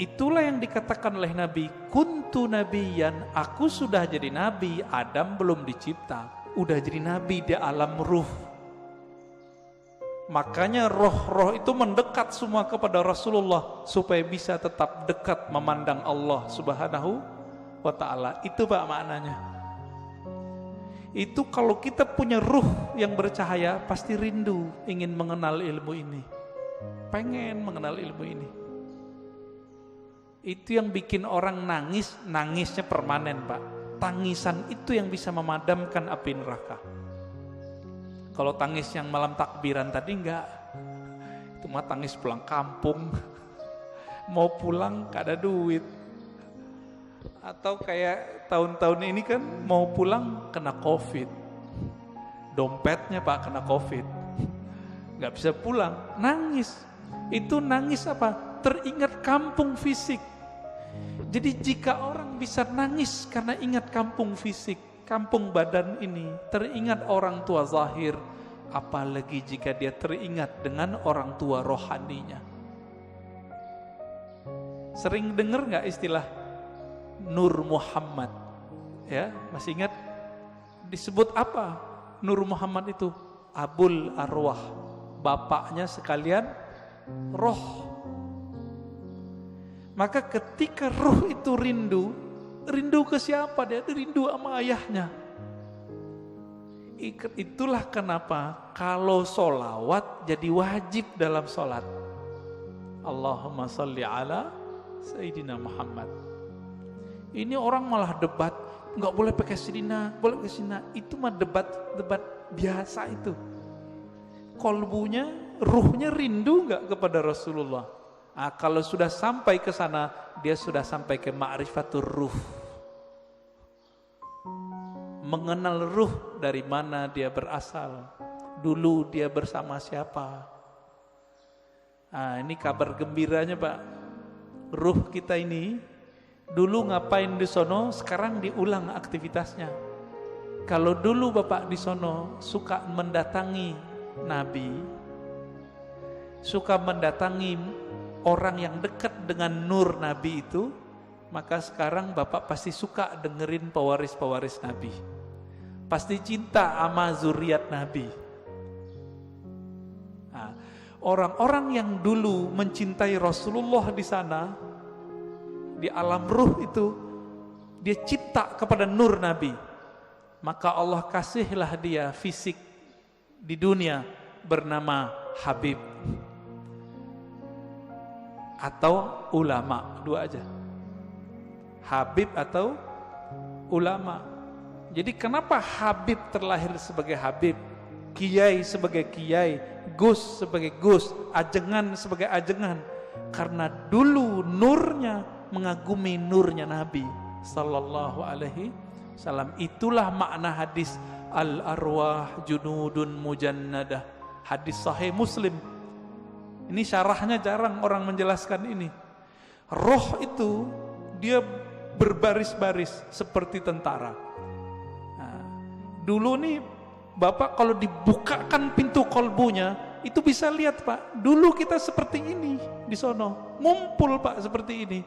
itulah yang dikatakan oleh Nabi, kuntu nabiyan, aku sudah jadi nabi, Adam belum dicipta, udah jadi nabi di alam ruh. Makanya roh-roh itu mendekat semua kepada Rasulullah supaya bisa tetap dekat memandang Allah Subhanahu wa ta'ala. Itu Pak maknanya. Itu kalau kita punya ruh yang bercahaya, pasti rindu ingin mengenal ilmu ini, pengen mengenal ilmu ini. Itu yang bikin orang nangis, nangisnya permanen, Pak. Tangisan itu yang bisa memadamkan api neraka. Kalau tangis yang malam takbiran tadi enggak. Itu mah tangis pulang kampung. Mau pulang gak ada duit. Atau kayak tahun-tahun ini kan mau pulang kena Covid. Dompetnya Pak kena Covid. Gak bisa pulang, nangis. Itu nangis apa? Teringat kampung fisik. Jadi jika orang bisa nangis karena ingat kampung fisik, kampung badan ini, teringat orang tua zahir, apalagi jika dia teringat dengan orang tua rohaninya. Sering dengar nggak istilah Nur Muhammad? Ya, masih ingat disebut apa? Nur Muhammad itu Abul Arwah, bapaknya sekalian roh. Maka ketika ruh itu rindu ke siapa? Dia rindu sama ayahnya. Itulah kenapa kalau solawat jadi wajib dalam solat. Allahumma salli ala Sayyidina Muhammad. Ini orang malah debat, nggak boleh pakai Sayyidina, boleh pakai Sayyidina. Itu mah debat biasa itu. Kolbunya, ruhnya rindu nggak kepada Rasulullah? Nah, kalau sudah sampai ke sana, dia sudah sampai ke ma'rifatur ruh. Mengenal ruh dari mana dia berasal. Dulu dia bersama siapa. Nah, ini kabar gembiranya Pak. Ruh kita ini, dulu ngapain di sono, sekarang diulang aktivitasnya. Kalau dulu Bapak di sono suka mendatangi Nabi, suka mendatangi orang yang dekat dengan nur Nabi itu, maka sekarang Bapak pasti suka dengerin pewaris-pewaris Nabi. Pasti cinta sama zuriat Nabi. Nah, orang-orang yang dulu mencintai Rasulullah di sana, di alam ruh itu, dia cinta kepada nur Nabi. Maka Allah kasihlah dia fisik di dunia bernama Habib. Atau ulama, dua aja. Habib atau ulama. Jadi kenapa Habib terlahir sebagai Habib, Kiai sebagai Kiai, Gus sebagai Gus, Ajengan sebagai Ajengan? Karena dulu nurnya mengagumi nurnya Nabi Sallallahu Alaihi Wasallam. Itulah makna hadis al-arwah junudun mujannadah, hadis sahih Muslim. Ini syarahnya jarang orang menjelaskan ini. Roh itu dia berbaris-baris seperti tentara. Nah, dulu nih Bapak kalau dibukakan pintu kolbunya, Itu bisa lihat Pak, dulu kita seperti ini di sono, ngumpul Pak seperti ini.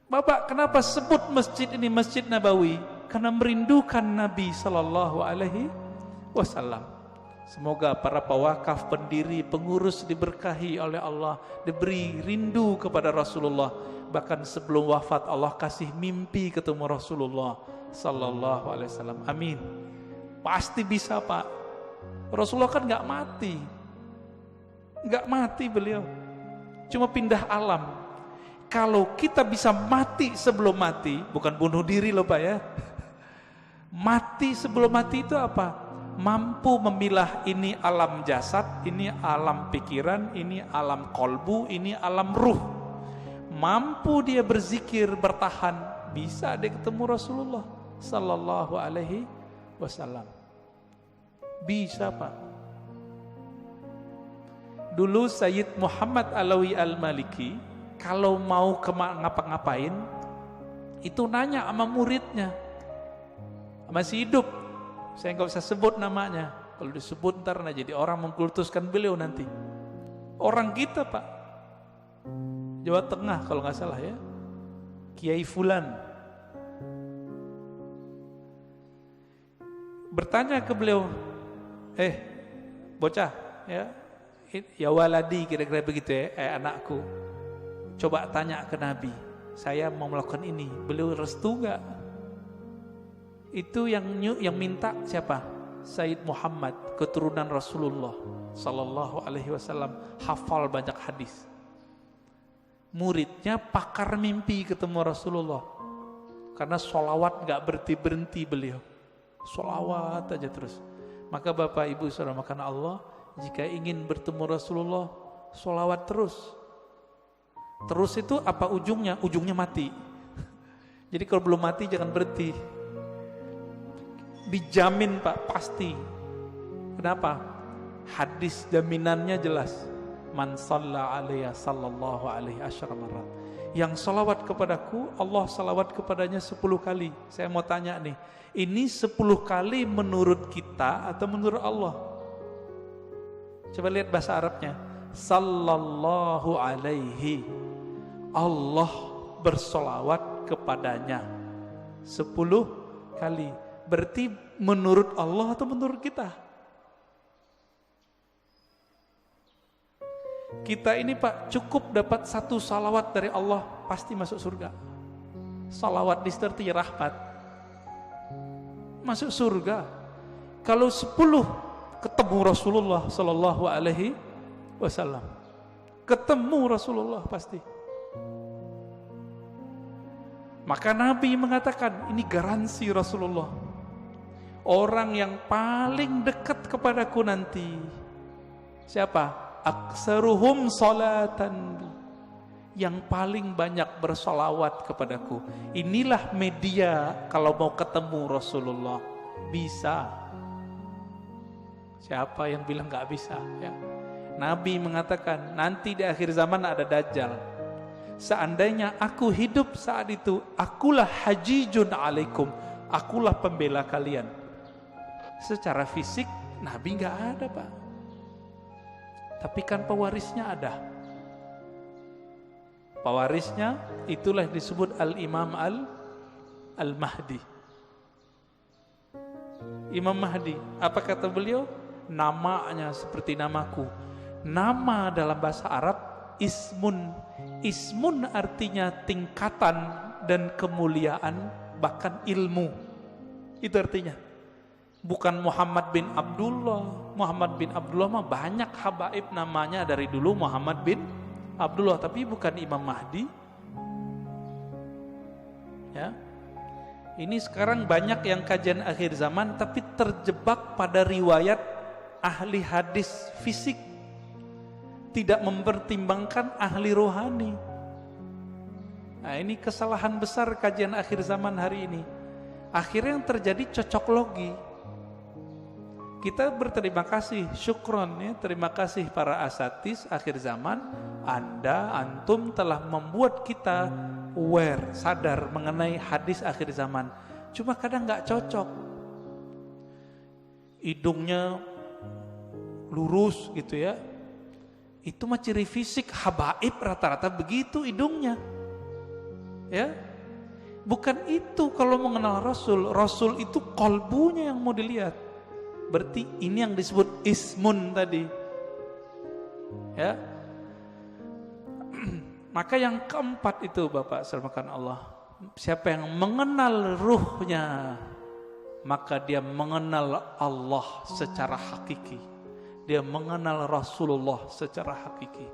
Bapak kenapa sebut masjid ini Masjid Nabawi? Karena merindukan Nabi Sallallahu Alaihi Wasallam. Semoga para pewakaf, pendiri, pengurus diberkahi oleh Allah, diberi rindu kepada Rasulullah. Bahkan sebelum wafat Allah kasih mimpi ketemu Rasulullah Sallallahu Alaihi Wasallam. Amin. Pasti bisa Pak. Rasulullah kan nggak mati beliau, cuma pindah alam. Kalau kita bisa mati sebelum mati, bukan bunuh diri loh Pak ya. Mati sebelum mati itu apa? Mampu memilah ini alam jasad, ini alam pikiran, ini alam kolbu, ini alam ruh. Mampu dia berzikir, bertahan, bisa dia ketemu Rasulullah Sallallahu Alaihi Wasallam. Bisa Pak. Dulu Sayyid Muhammad Alawi Al-Maliki kalau mau ngapa-ngapain itu nanya sama muridnya, masih hidup, saya nggak usah sebut namanya, kalau disebut ntar jadi orang mengkultuskan beliau nanti. Orang kita Pak, Jawa Tengah kalau nggak salah ya, Kiai Fulan, bertanya ke beliau, bocah ya waladi, kira-kira begitu ya, anakku, coba tanya ke Nabi, saya mau melakukan ini, beliau restu gak? Itu yang minta siapa? Sayyid Muhammad, keturunan Rasulullah Sallallahu Alaihi Wasallam, hafal banyak hadis. Muridnya pakar mimpi ketemu Rasulullah, karena sholawat gak berhenti beliau, sholawat aja terus. Maka Bapak Ibu saudara makan Allah, jika ingin bertemu Rasulullah, sholawat terus. Terus itu apa ujungnya? Ujungnya mati. Jadi kalau belum mati jangan berhenti. Dijamin Pak, pasti. Kenapa? Hadis jaminannya jelas. Man shalla alayya sallallahu alaihi asyara marrat. Yang salawat kepadaku, Allah salawat kepadanya 10 kali. Saya mau tanya nih, ini 10 kali menurut kita atau menurut Allah? Coba lihat bahasa Arabnya. Sallallahu alaihi. Allah bersolawat kepadanya 10 kali. Berarti menurut Allah atau menurut kita? Kita ini Pak cukup dapat 1 salawat dari Allah pasti masuk surga. Salawat disertai rahmat, masuk surga. Kalau 10 ketemu Rasulullah Sallallahu Alaihi Wasallam, ketemu Rasulullah pasti. Maka Nabi mengatakan, ini garansi Rasulullah, orang yang paling dekat kepadaku nanti siapa? Aksaruhum salatan, yang paling banyak bersolawat kepadaku. Inilah media kalau mau ketemu Rasulullah. Bisa. Siapa yang bilang gak bisa ya? Nabi mengatakan nanti di akhir zaman ada Dajjal. Seandainya aku hidup saat itu, akulah hajijun alaikum, akulah pembela kalian. Secara fisik Nabi gak ada Pak, tapi kan pewarisnya ada. Pewarisnya itulah disebut Al-Imam Al-Mahdi. Imam Mahdi, apa kata beliau? Namanya seperti namaku. Nama dalam bahasa Arab ismun. Ismun artinya tingkatan dan kemuliaan, bahkan ilmu. Itu artinya. Bukan Muhammad bin Abdullah. Muhammad bin Abdullah mah banyak habaib namanya dari dulu Muhammad bin Abdullah, tapi bukan Imam Mahdi. Ya. Ini sekarang banyak yang kajian akhir zaman tapi terjebak pada riwayat ahli hadis fisik, tidak mempertimbangkan ahli rohani. Nah, ini kesalahan besar kajian akhir zaman hari ini. Akhirnya yang terjadi cocok logi. Kita berterima kasih, syukron ya, terima kasih para asatis akhir zaman. Antum telah membuat kita aware, sadar mengenai hadis akhir zaman. Cuma kadang nggak cocok. Hidungnya lurus gitu ya. Itu mah ciri fisik habaib rata-rata begitu hidungnya. Ya. Bukan itu kalau mengenal Rasul. Rasul itu kolbunya yang mau dilihat. Berarti ini yang disebut ismun tadi. Ya. Maka yang keempat itu Bapak selamatkan Allah. Siapa yang mengenal ruhnya, maka dia mengenal Allah secara hakiki. Dia mengenal Rasulullah secara hakiki.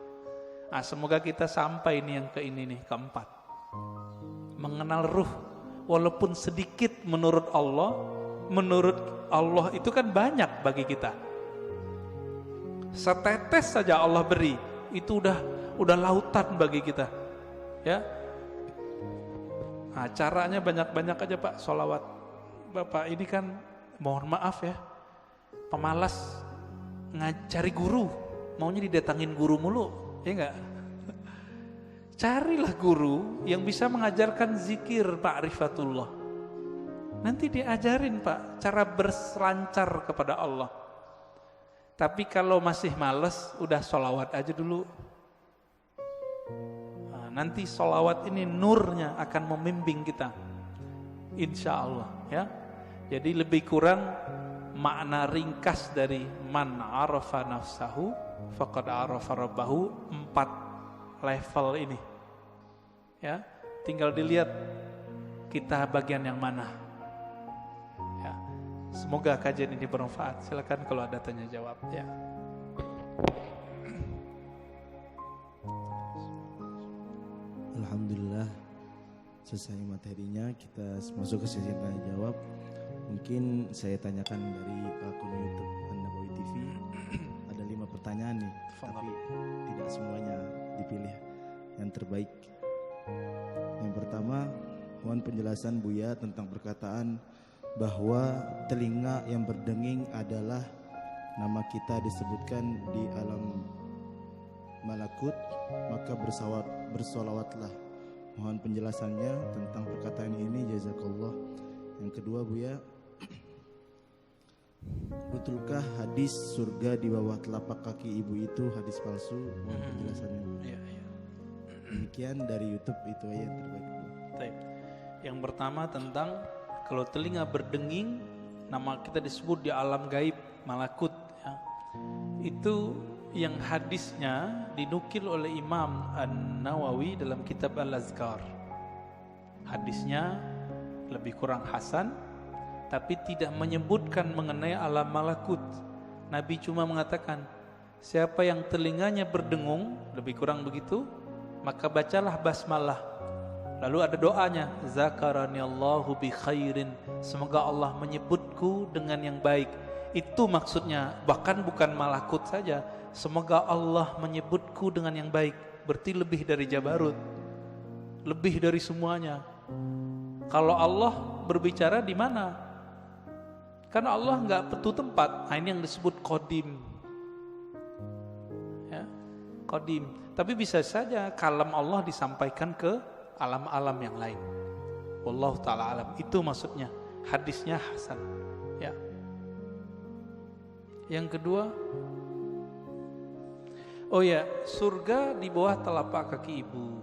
Nah, semoga kita sampai ini yang ini keempat. Mengenal ruh, walaupun sedikit menurut Allah itu kan banyak bagi kita. Setetes saja Allah beri, itu udah lautan bagi kita. Ya. Nah, caranya banyak-banyak aja Pak, sholawat. Bapak ini kan mohon maaf ya, pemalas ngajari guru, maunya didatangin guru mulu, ya enggak? Carilah guru yang bisa mengajarkan zikir ma'rifatullah. Nanti diajarin Pak, cara berselancar kepada Allah. Tapi kalau masih males, udah sholawat aja dulu. Nah, nanti sholawat ini nurnya akan membimbing kita, insya Allah ya. Jadi lebih kurang makna ringkas dari man arafa nafsahu faqad arafa rabbahu, 4 level ini. Ya, tinggal dilihat kita bagian yang mana. Ya. Semoga kajian ini bermanfaat. Silakan kalau ada tanya jawab ya. Alhamdulillah selesai materinya, kita masuk ke sesi tanya jawab. Mungkin saya tanyakan dari akun YouTube An-Nabawi TV. Ada 5 pertanyaan nih, tapi tidak semuanya dipilih, yang terbaik. Yang pertama, mohon penjelasan Buya tentang perkataan bahwa telinga yang berdenging adalah nama kita disebutkan di alam malakut, maka bersolawatlah. Mohon penjelasannya tentang perkataan ini, jazakallah. Yang kedua Buya, betulkah hadis surga di bawah telapak kaki ibu itu hadis palsu? Mohon penjelasannya. Iya. Demikian dari YouTube, itu aja yang terbaik. Yang pertama tentang kalau telinga berdenging, nama kita disebut di alam gaib malakut ya. Itu yang hadisnya dinukil oleh Imam An-Nawawi dalam kitab Al-Azkar. Hadisnya lebih kurang hasan, tapi tidak menyebutkan mengenai alam malakut. Nabi cuma mengatakan, siapa yang telinganya berdengung, lebih kurang begitu, maka bacalah basmalah. Lalu ada doanya, zakarani Allahu bi khairin, semoga Allah menyebutku dengan yang baik. Itu maksudnya, bahkan bukan malakut saja, semoga Allah menyebutku dengan yang baik. Berarti lebih dari Jabarut, lebih dari semuanya. Kalau Allah berbicara di mana? Karena Allah nggak petu tempat. Nah, ini yang disebut qadim. Ya, qadim. Tapi bisa saja kalam Allah disampaikan ke alam-alam yang lain. Wallahu ta'ala alam. Itu maksudnya. Hadisnya hasan. Ya. Yang kedua, oh ya, surga di bawah telapak kaki ibu.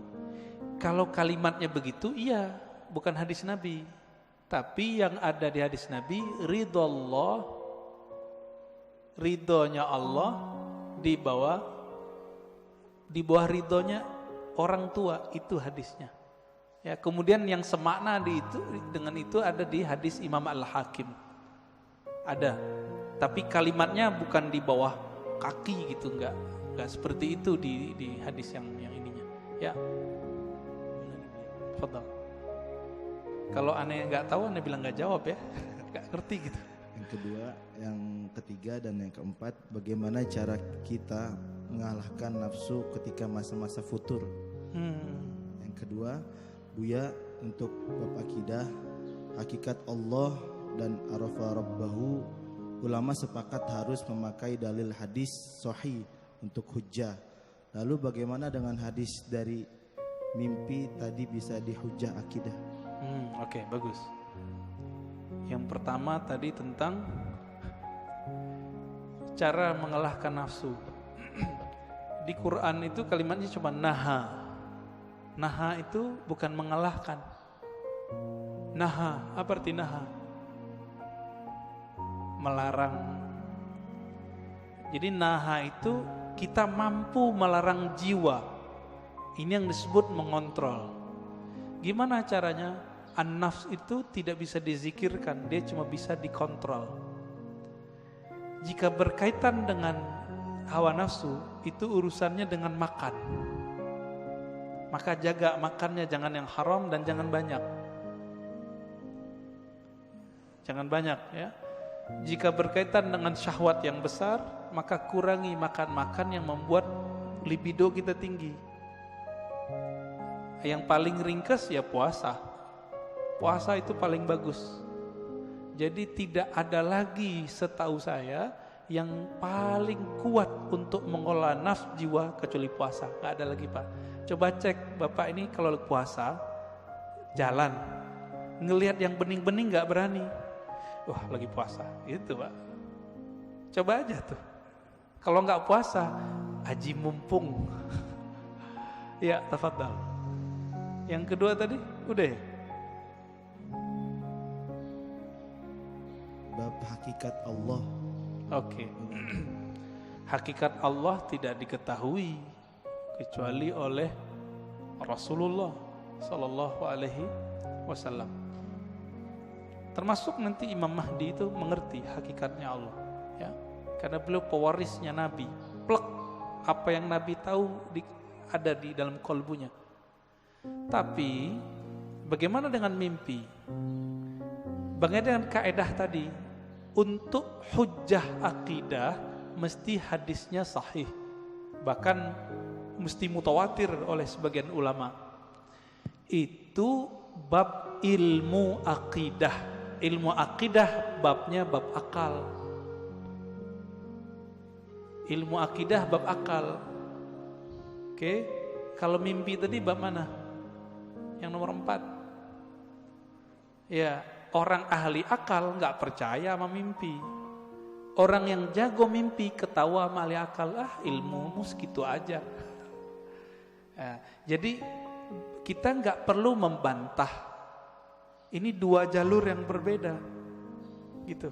Kalau kalimatnya begitu, iya, bukan hadis Nabi. Tapi yang ada di hadis Nabi, ridhonya Allah di bawah ridhonya orang tua, itu hadisnya. Ya, kemudian yang semakna dengan itu ada di hadis Imam Al-Hakim. Ada. Tapi kalimatnya bukan di bawah kaki gitu, enggak seperti itu di hadis yang ininya. Ya. Fadhal. Kalau aneh nggak tahu, aneh bilang nggak jawab ya, nggak ngerti gitu. Yang kedua, yang ketiga dan yang keempat, bagaimana cara kita mengalahkan nafsu ketika masa-masa futur? Yang kedua, Buya, untuk bab akidah, hakikat Allah dan arafa rabbahu, ulama sepakat harus memakai dalil hadis sahih untuk hujjah. Lalu bagaimana dengan hadis dari mimpi tadi bisa dihujjah akidah? Oke, bagus. Yang pertama tadi tentang cara mengalahkan nafsu. Di Quran itu kalimatnya cuma naha. Naha itu bukan mengalahkan. Naha, apa arti naha? Melarang. Jadi naha itu kita mampu melarang jiwa. Ini yang disebut mengontrol. Gimana caranya? An-nafs itu tidak bisa dizikirkan, dia cuma bisa dikontrol. Jika berkaitan dengan hawa nafsu, itu urusannya dengan makan. Maka jaga makannya, jangan yang haram dan jangan banyak. Jangan banyak ya. Jika berkaitan dengan syahwat yang besar, maka kurangi makan-makan yang membuat libido kita tinggi. Yang paling ringkas ya puasa. Puasa itu paling bagus. Jadi tidak ada lagi setahu saya yang paling kuat untuk mengolah nafsu jiwa kecuali puasa. Gak ada lagi Pak. Coba cek Bapak ini kalau puasa jalan, ngelihat yang bening-bening gak berani. Wah lagi puasa, gitu Pak. Coba aja tuh. Kalau gak puasa, haji mumpung. Ya, tafadhal. Yang kedua tadi, udah ya? Bab hakikat Allah. Oke. Hakikat Allah tidak diketahui kecuali oleh Rasulullah sallallahu alaihi wasallam. Termasuk nanti Imam Mahdi itu mengerti hakikatnya Allah, ya. Karena beliau pewarisnya Nabi. Plek apa yang Nabi tahu ada di dalam kolbunya. Tapi bagaimana dengan mimpi? Bagaimana dengan kaedah tadi? Untuk hujjah akidah mesti hadisnya sahih, bahkan mesti mutawatir oleh sebagian ulama. Itu bab ilmu akidah. Ilmu akidah babnya bab akal. Ilmu akidah bab akal. Oke, kalau mimpi tadi bab mana? Yang nomor 4. Ya. Orang ahli akal nggak percaya sama mimpi. Orang yang jago mimpi ketawa sama ahli akal, ilmumu segitu aja. Nah, jadi kita nggak perlu membantah. Ini dua jalur yang berbeda, gitu.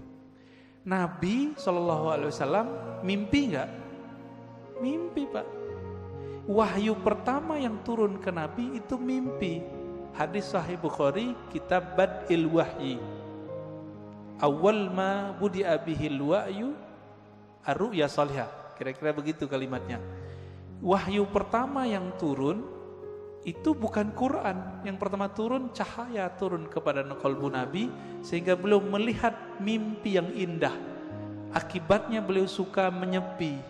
Nabi SAW mimpi nggak? Mimpi Pak. Wahyu pertama yang turun ke Nabi itu mimpi. Hadis Sahih Bukhari, kitab Bad'il Wahyi. Awal ma budi'a bihil wahyu ar-ru'ya salihah. Kira-kira begitu kalimatnya. Wahyu pertama yang turun itu bukan Quran. Yang pertama turun cahaya turun kepada qalbu Nabi sehingga beliau melihat mimpi yang indah. Akibatnya beliau suka menyepi.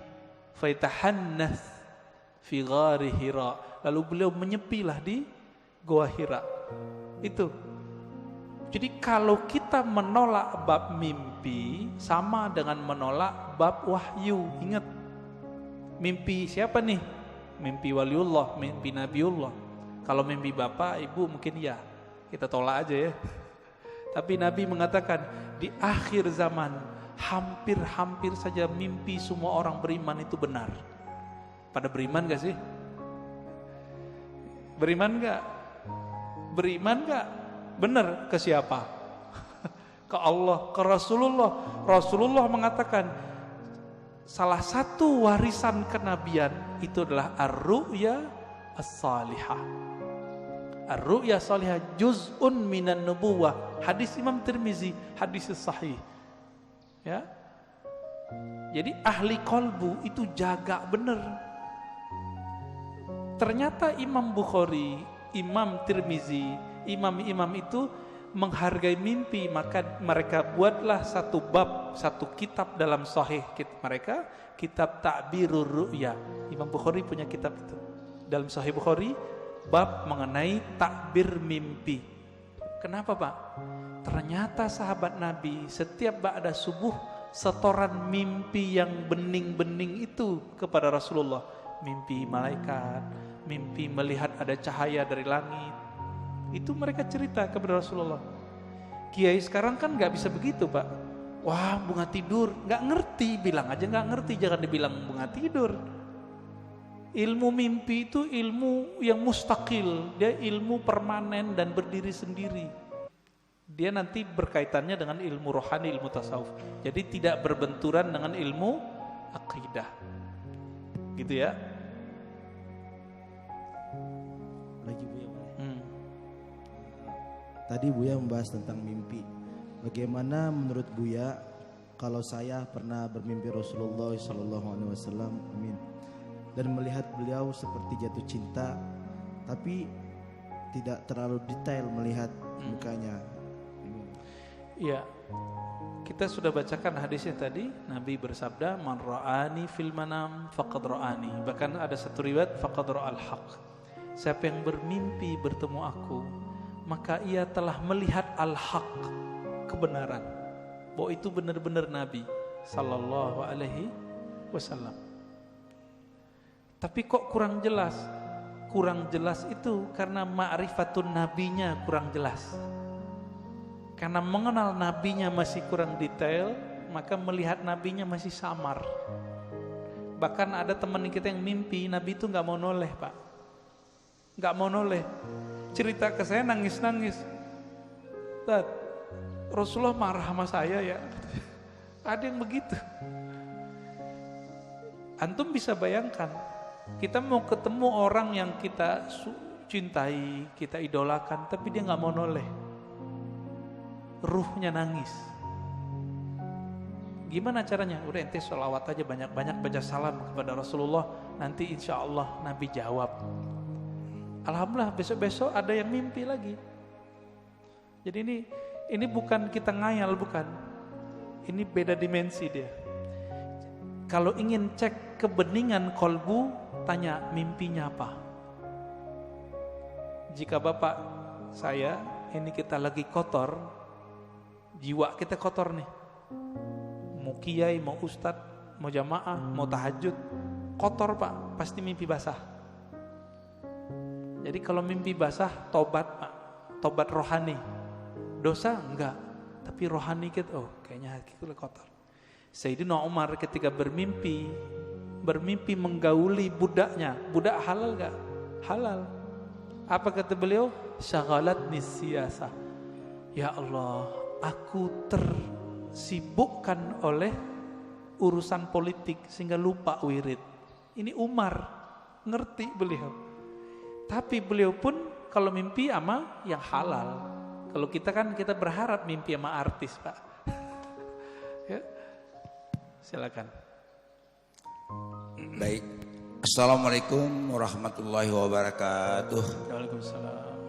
Faitahannath fi ghari Hira. Lalu beliau menyepilah di Gua Hira. Itu. Jadi kalau kita menolak bab mimpi sama dengan menolak bab wahyu. Ingat, mimpi siapa nih? Mimpi waliullah, mimpi nabiullah. Kalau mimpi bapak, ibu mungkin ya, kita tolak aja ya. Tapi Nabi mengatakan di akhir zaman hampir-hampir saja mimpi semua orang beriman itu benar. Pada beriman gak sih? Beriman gak? Beriman gak? Benar ke siapa? Ke Allah, ke Rasulullah. Rasulullah mengatakan salah satu warisan kenabian itu adalah ar-ru'ya as-salihah. Ar-ru'ya as-salihah juz'un minan nubuwah. Hadis Imam Tirmizi, hadis sahih. Ya. Jadi ahli qalbu itu jaga benar. Ternyata Imam Bukhari, Imam Tirmizi, imam-imam itu menghargai mimpi, maka mereka buatlah satu bab, satu kitab dalam sahih mereka, kitab Ta'birur Ru'ya. Imam Bukhari punya kitab itu. Dalam Sahih Bukhari, bab mengenai takbir mimpi. Kenapa Pak? Ternyata sahabat Nabi setiap ba'da subuh setoran mimpi yang bening-bening itu kepada Rasulullah. Mimpi malaikat, mimpi melihat ada cahaya dari langit. Itu mereka cerita kepada Rasulullah. Kiai sekarang kan gak bisa begitu Pak. Wah, bunga tidur, nggak ngerti, bilang aja nggak ngerti, jangan dibilang bunga tidur. Ilmu mimpi itu ilmu yang mustaqil, dia ilmu permanen dan berdiri sendiri. Dia nanti berkaitannya dengan ilmu rohani, ilmu tasawuf. Jadi tidak berbenturan dengan ilmu akidah. Gitu ya. Lagi Buya. Tadi Buya membahas tentang mimpi. Bagaimana menurut Buya kalau saya pernah bermimpi Rasulullah SAW, amin, dan melihat beliau seperti jatuh cinta, tapi tidak terlalu detail melihat mukanya. Iya, kita sudah bacakan hadisnya tadi. Nabi bersabda, man ra'ani fil manam faqad ra'ani. Bahkan ada satu riwayat, faqad ra'al haq. Siapa yang bermimpi bertemu aku, maka ia telah melihat al-haq, kebenaran, bahwa itu benar-benar Nabi sallallahu alaihi wasallam. Tapi kok kurang jelas? Kurang jelas itu karena ma'rifatun nabinya kurang jelas. Karena mengenal nabinya masih kurang detail, maka melihat nabinya masih samar. Bahkan ada teman kita yang mimpi Nabi itu nggak mau noleh, Pak. Nggak mau noleh. Cerita ke saya nangis-nangis. Tad, Rasulullah marah sama saya ya. Ada yang begitu. Antum bisa bayangkan, kita mau ketemu orang yang kita cintai, kita idolakan, tapi dia nggak mau noleh. Ruhnya nangis. Gimana caranya? Udah ente sholawat aja, banyak-banyak baca salam kepada Rasulullah, nanti insya Allah Nabi jawab. Alhamdulillah besok-besok ada yang mimpi lagi. Jadi ini bukan kita ngayal, bukan. Ini beda dimensi dia. Kalau ingin cek kebeningan kolbu, tanya mimpinya apa. Jika bapak saya ini kita lagi kotor, jiwa kita kotor nih, mau kiai, mau ustadz, mau jamaah, mau tahajud, kotor Pak, pasti mimpi basah. Jadi kalau mimpi basah, tobat Pak, tobat rohani. Dosa enggak, tapi rohani kita, oh kayaknya hati kita kotor. Sayyidina Umar ketika bermimpi menggauli budaknya, budak halal enggak? Halal. Apa kata beliau? Syaghalatni siyasah. Ya Allah, aku tersibukkan oleh urusan politik sehingga lupa wirid. Ini Umar, ngerti beliau. Tapi beliau pun kalau mimpi sama yang halal. Kalau kita kan kita berharap mimpi sama artis, Pak. Ya. Silakan. Baik. Assalamualaikum warahmatullahi wabarakatuh. Waalaikumsalam.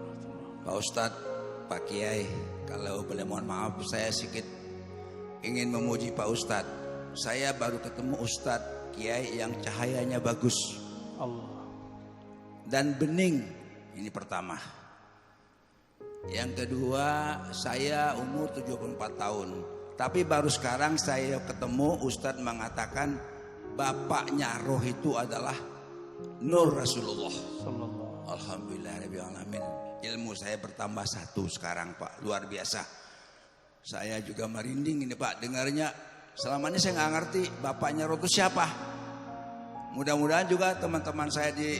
Pak Ustadz, Pak Kiai, kalau boleh mohon maaf, saya sedikit ingin memuji Pak Ustadz. Saya baru ketemu Ustadz Kiai yang cahayanya bagus Allah. dan bening. Ini pertama. Yang kedua, saya umur 74 tahun. Tapi baru sekarang saya ketemu Ustadz mengatakan bapaknya roh itu adalah Nur Rasulullah. Alhamdulillahirrahmanirrahim. Ilmu saya bertambah satu sekarang Pak, luar biasa. Saya juga merinding ini Pak, dengarnya. Selama ini saya nggak ngerti bapaknya roh itu siapa. Mudah-mudahan juga teman-teman saya di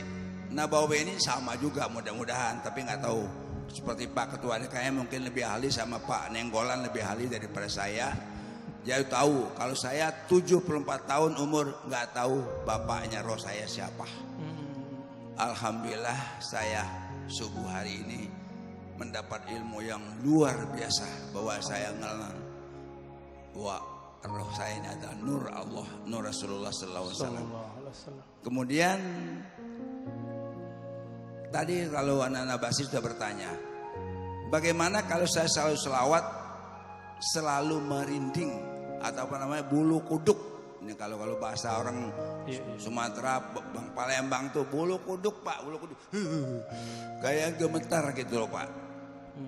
Nabawi ini sama juga mudah-mudahan, tapi nggak tahu. Seperti Pak Ketua DKM mungkin lebih ahli, sama Pak Nenggolan lebih ahli daripada saya. Dia tahu kalau saya 74 tahun umur nggak tahu bapaknya roh saya siapa. Alhamdulillah saya subuh hari ini mendapat ilmu yang luar biasa, bahwa saya mengenal bahwa roh saya ini adalah Nur Allah, Nur Rasulullah Sallallahu Alaihi Wasallam. Kemudian tadi kalau anak-anak Basir sudah bertanya, bagaimana kalau saya selalu selawat, selalu merinding atau apa namanya bulu kuduk. Ini kalau bahasa orang Sumatera, Bang Palembang tuh bulu kuduk Pak, bulu kuduk. Kayak gemetar gitu loh Pak.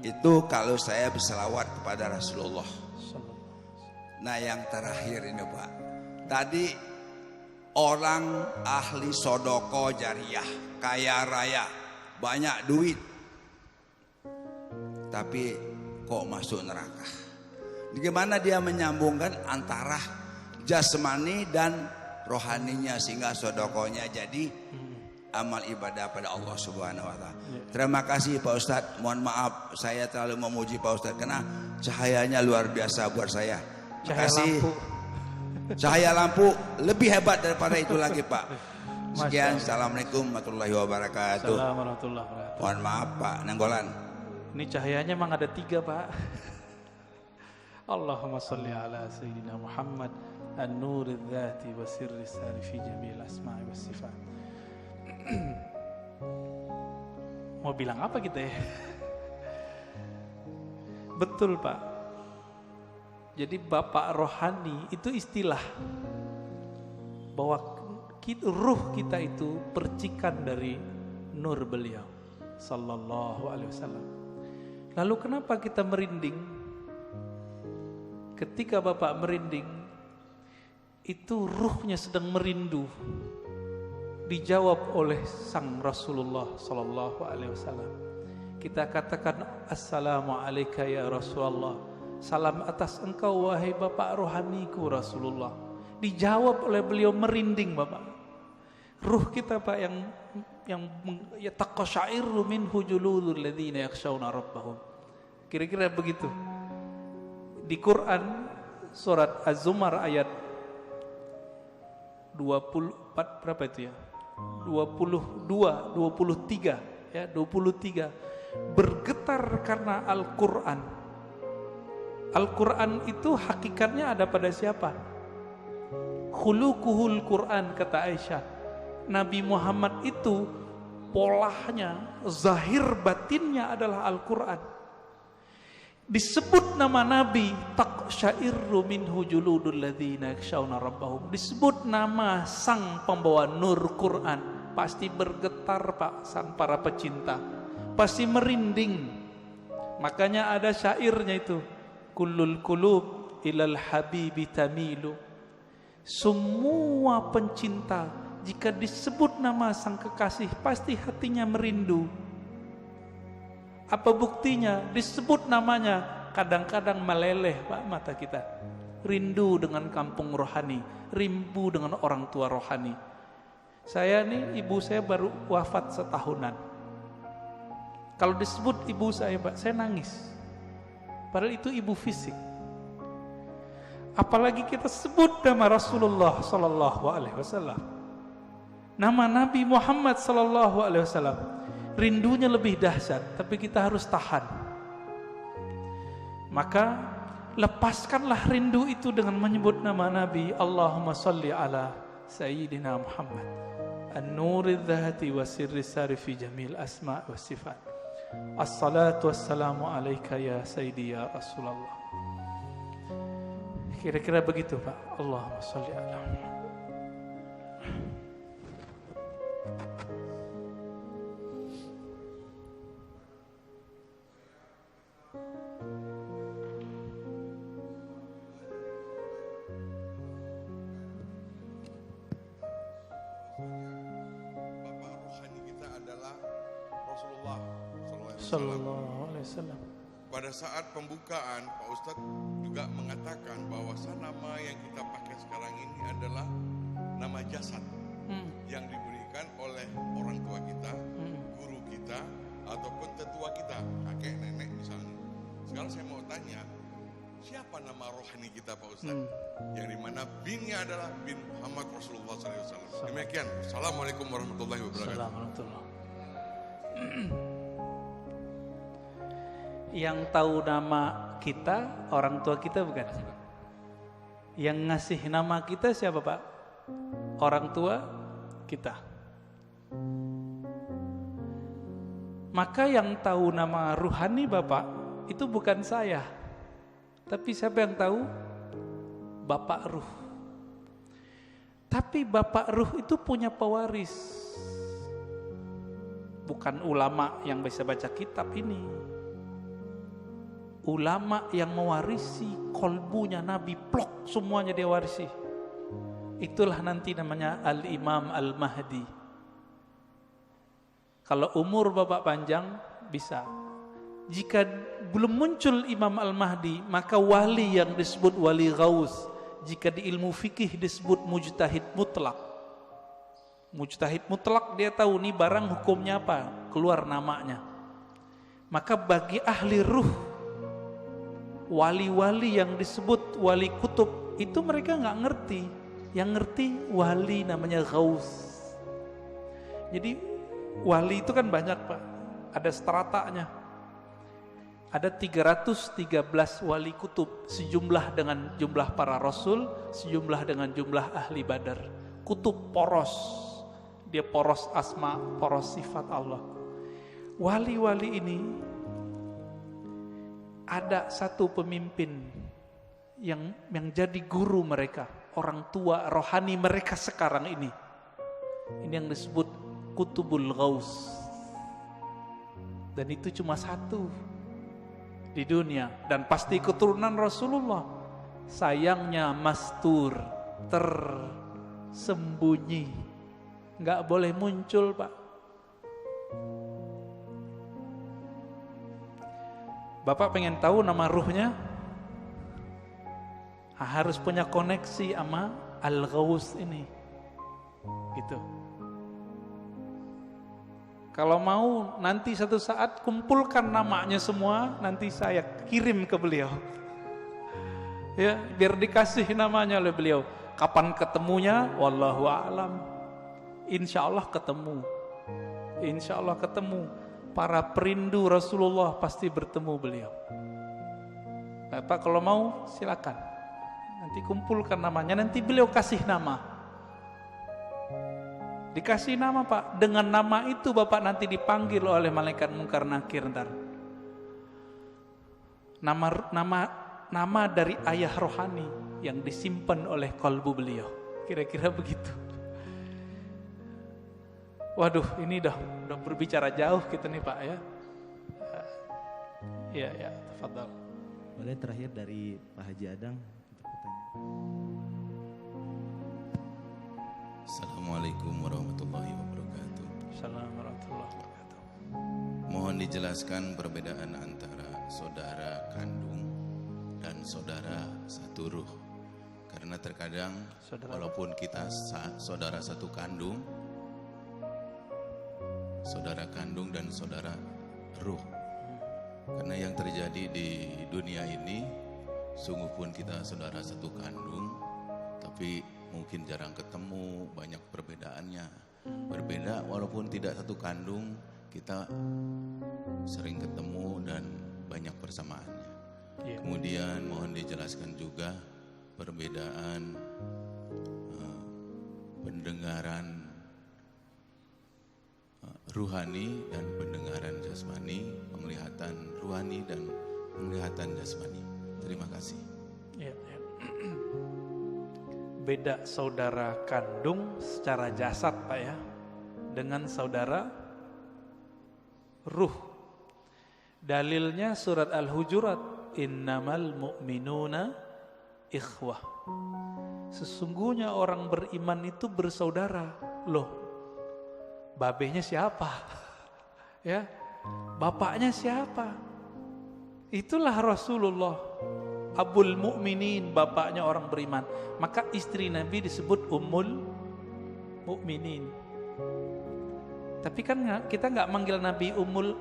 Itu kalau saya berselawat kepada Rasulullah. Nah yang terakhir ini Pak, tadi orang ahli sodoko jariah, kaya raya, banyak duit, tapi kok masuk neraka. Bagaimana dia menyambungkan antara jasmani dan rohaninya sehingga sodokonya jadi amal ibadah pada Allah Subhanahu wa taala. Terima kasih Pak Ustadz. Mohon maaf saya terlalu memuji Pak Ustadz karena cahayanya luar biasa buat saya. Terima kasih. Cahaya lampu lebih hebat daripada itu lagi Pak. Sekian, assalamualaikum warahmatullahi wabarakatuh. Assalamualaikum warahmatullahi wabarakatuh. Mohon maaf Pak Nanggolan. Ini cahayanya memang ada 3 Pak. Allahumma salli ala Sayyidina Muhammad an-nuril dhati wa sirri sari fi jami'il asma'i was sifat. Mau bilang apa kita ya? Betul Pak. Jadi bapak rohani itu istilah bahwa ruh kita itu percikan dari nur beliau sallallahu alaihi wasallam. Lalu kenapa kita merinding? Ketika bapak merinding, itu ruhnya sedang merindu. Dijawab oleh sang Rasulullah sallallahu alaihi wasallam. Kita katakan assalamu alayka ya Rasulullah. Salam atas engkau wahai bapak rohaniku Rasulullah. Dijawab oleh beliau merinding bapak. Ruh kita Pak yang yataqashairu minhu juludul ladzina yakhshawna rabbahum. Kira-kira begitu. Di Quran surat Az-Zumar ayat 24 berapa itu ya? 23 ya, 23 bergetar karena Al-Qur'an. Al-Qur'an itu hakikatnya ada pada siapa? Khuluquhul Qur'an kata Aisyah. Nabi Muhammad itu polanya, zahir batinnya adalah Al-Qur'an. Disebut nama Nabi taqsya'irru minhu juludul ladzina yakhshawna rabbahum. Disebut nama sang pembawa nur Quran, pasti bergetar Pak sang para pecinta, pasti merinding. Makanya ada syairnya itu, kullul qulub ilal habibi tamilu. Semua pencinta jika disebut nama sang kekasih pasti hatinya merindu. Apa buktinya? Disebut namanya kadang-kadang meleleh Pak mata kita. Rindu dengan kampung rohani, rindu dengan orang tua rohani. Saya nih, ibu saya baru wafat setahunan. Kalau disebut ibu saya Pak, saya nangis. Padahal itu ibu fisik. Apalagi kita sebut nama Rasulullah sallallahu alaihi wasallam. Nama Nabi Muhammad sallallahu alaihi wasallam. Rindunya lebih dahsyat, tapi kita harus tahan. Maka lepaskanlah rindu itu dengan menyebut nama Nabi. Allahumma salli ala Sayyidina Muhammad an-nuril dhati wa sirri sari fi jamil asma' wa sifat. Assalatu wassalamu alaika ya Sayyidi ya Rasulullah. Kira-kira begitu Pak. Allahumma salli ala Muhammad. Sallallahu alaihi wasallam. Pada saat pembukaan Pak Ustadz juga mengatakan bahwa nama yang kita pakai sekarang ini adalah nama jasad yang diberikan oleh orang tua kita, guru kita, ataupun tetua kita, kakek, nenek misalnya. Sekarang saya mau tanya, siapa nama rohani kita Pak Ustadz? Yang dimana binnya adalah bin Muhammad Rasulullah SAW. Demikian. Assalamualaikum warahmatullahi wabarakatuh. Assalamualaikum. Yang tahu nama kita, orang tua kita bukan? Yang ngasih nama kita siapa Pak? Orang tua kita. Maka yang tahu nama ruhani Bapak, itu bukan saya. Tapi siapa yang tahu? Bapak Ruh. Tapi Bapak Ruh itu punya pewaris. Bukan ulama yang bisa baca kitab ini. Ulama yang mewarisi kolbunya Nabi, plok semuanya dia warisi. Itulah nanti namanya Al-Imam Al-Mahdi. Kalau umur Bapak panjang bisa. Jika belum muncul Imam Al-Mahdi, maka wali yang disebut wali ghaus, jika di ilmu fikih disebut mujtahid mutlak. Mujtahid mutlak, dia tahu nih barang hukumnya apa, keluar namanya. Maka bagi ahli ruh, wali-wali yang disebut wali kutub, itu mereka nggak ngerti. Yang ngerti wali namanya ghaus. Jadi wali itu kan banyak Pak, ada stratanya. Ada 313 wali kutub, sejumlah dengan jumlah para rasul, sejumlah dengan jumlah ahli badar. Kutub poros, dia poros asma, poros sifat Allah. Wali-wali ini ada satu pemimpin yang jadi guru mereka, orang tua rohani mereka sekarang ini. Ini yang disebut Kutubul Ghaus. Dan itu cuma satu di dunia, dan pasti keturunan Rasulullah. Sayangnya mastur, tersembunyi, nggak boleh muncul Pak. Bapak pengen tahu nama ruhnya? Harus punya koneksi sama Al-Ghaus ini, gitu. Kalau mau nanti satu saat kumpulkan namanya semua, nanti saya kirim ke beliau. Ya, biar dikasih namanya oleh beliau. Kapan ketemunya? Wallahu a'lam. Insya Allah ketemu. Insya Allah ketemu. Para perindu Rasulullah pasti bertemu beliau. Bapak kalau mau silakan. Nanti kumpulkan namanya, nanti beliau kasih nama. Dikasih nama Pak, dengan nama itu Bapak nanti dipanggil oleh malaikat Munkar Nakir ntar. Nama dari ayah rohani yang disimpan oleh kalbu beliau. Kira-kira begitu. Waduh, ini udah berbicara jauh kita nih Pak ya. Ya, tafadhal. Boleh terakhir dari Pak Haji Adang untuk pertanyaan. Assalamualaikum warahmatullahi wabarakatuh. Assalamualaikum warahmatullahi wabarakatuh. Mohon dijelaskan perbedaan antara saudara kandung dan saudara satu ruh. Karena terkadang walaupun kita saudara satu kandung, saudara kandung dan saudara ruh. Karena yang terjadi di dunia ini, sungguh pun kita saudara satu kandung, tapi mungkin jarang ketemu, banyak perbedaannya. Berbeda walaupun tidak satu kandung, kita sering ketemu dan banyak persamaannya. Kemudian mohon dijelaskan juga perbedaan pendengaran ruhani dan pendengaran jasmani, penglihatan ruhani dan penglihatan jasmani. Terima kasih. Ya. Beda saudara kandung secara jasad Pak ya, dengan saudara ruh. Dalilnya surat Al-Hujurat, innamal mu'minuna ikhwah. Sesungguhnya orang beriman itu bersaudara. Loh, babenya siapa? Ya, bapaknya siapa? Itulah Rasulullah, Abul Mukminin, bapaknya orang beriman. Maka istri Nabi disebut Ummul Mukminin. Tapi kan kita nggak manggil Nabi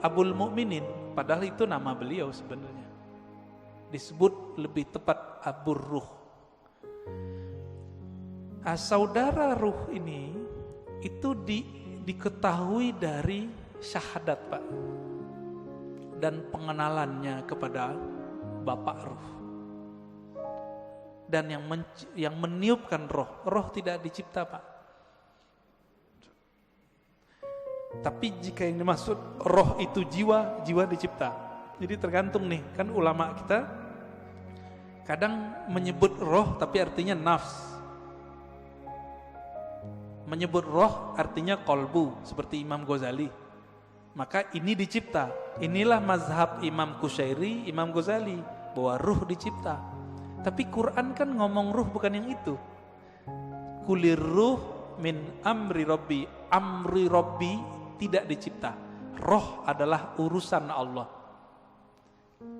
Abul Mukminin, padahal itu nama beliau sebenarnya. Disebut lebih tepat Abur Ruh. Saudara ruh ini itu diketahui dari syahadat Pak, dan pengenalannya kepada Bapak Ruh. Dan yang meniupkan roh tidak dicipta Pak. Tapi jika yang dimaksud roh itu jiwa dicipta. Jadi tergantung nih, kan ulama kita kadang menyebut roh tapi artinya nafs. Menyebut roh artinya kolbu, seperti Imam Ghazali. Maka ini dicipta. Inilah mazhab Imam Qushairi, Imam Ghazali, bahwa ruh dicipta. Tapi Quran kan ngomong ruh bukan yang itu. Kulir ruh min amri rabbi. Amri rabbi tidak dicipta. Roh adalah urusan Allah.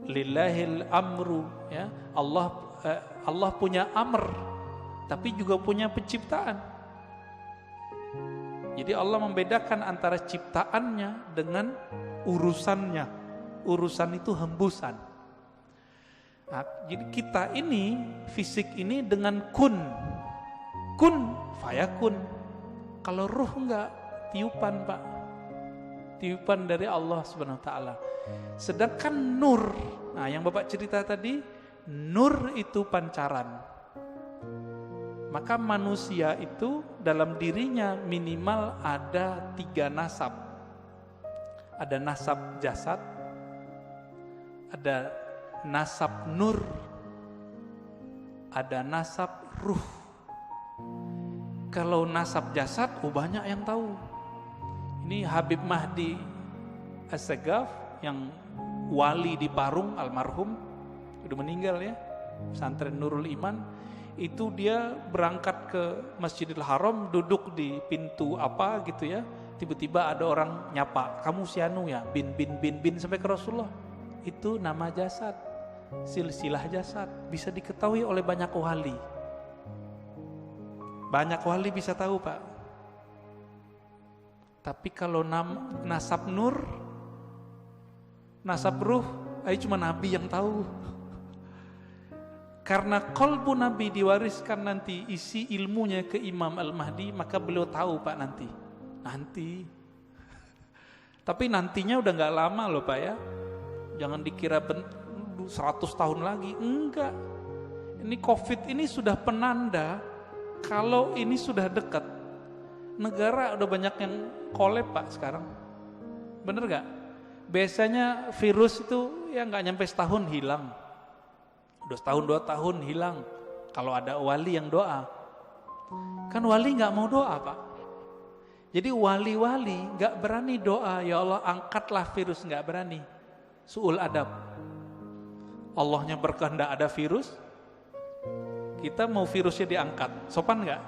Lillahil amru, ya. Allah punya amr, tapi juga punya penciptaan. Jadi Allah membedakan antara ciptaannya dengan urusannya. Urusan itu hembusan. Nah, jadi kita ini, fisik ini dengan kun fayakun. Kalau ruh enggak, tiupan Pak, tiupan dari Allah Subhanahu wa taala. Sedangkan nur, nah yang Bapak cerita tadi, nur itu pancaran. Maka manusia itu dalam dirinya minimal ada 3 nasab. Ada nasab jasad, ada nasab nur, ada nasab ruh. Kalau nasab jasad, banyak yang tahu. Ini Habib Mahdi As-Sagaf yang wali di Parung, almarhum, udah meninggal ya, pesantren Nurul Iman. Itu dia berangkat ke Masjidil Haram, duduk di pintu apa gitu ya, tiba-tiba ada orang nyapa, kamu si anu ya, bin sampai ke Rasulullah. Itu nama jasad, silsilah jasad, bisa diketahui oleh banyak wali. Banyak wali bisa tahu Pak. Tapi kalau nasab nur, nasab ruh, cuma Nabi yang tahu. Karena kolbu Nabi diwariskan nanti isi ilmunya ke Imam Al-Mahdi, maka beliau tahu Pak nanti. Tapi nantinya udah gak lama loh Pak ya. Jangan dikira 100 tahun lagi, enggak. Ini COVID ini sudah penanda kalau ini sudah dekat. Negara udah banyak yang collab Pak sekarang. Bener gak? Biasanya virus itu ya gak nyampe setahun hilang. Udah setahun 2 tahun hilang. Kalau ada wali yang doa. Kan wali gak mau doa Pak. Jadi wali-wali gak berani doa, ya Allah angkatlah virus, gak berani. Su'ul adab. Allahnya berkehendak ada virus, kita mau virusnya diangkat, sopan gak?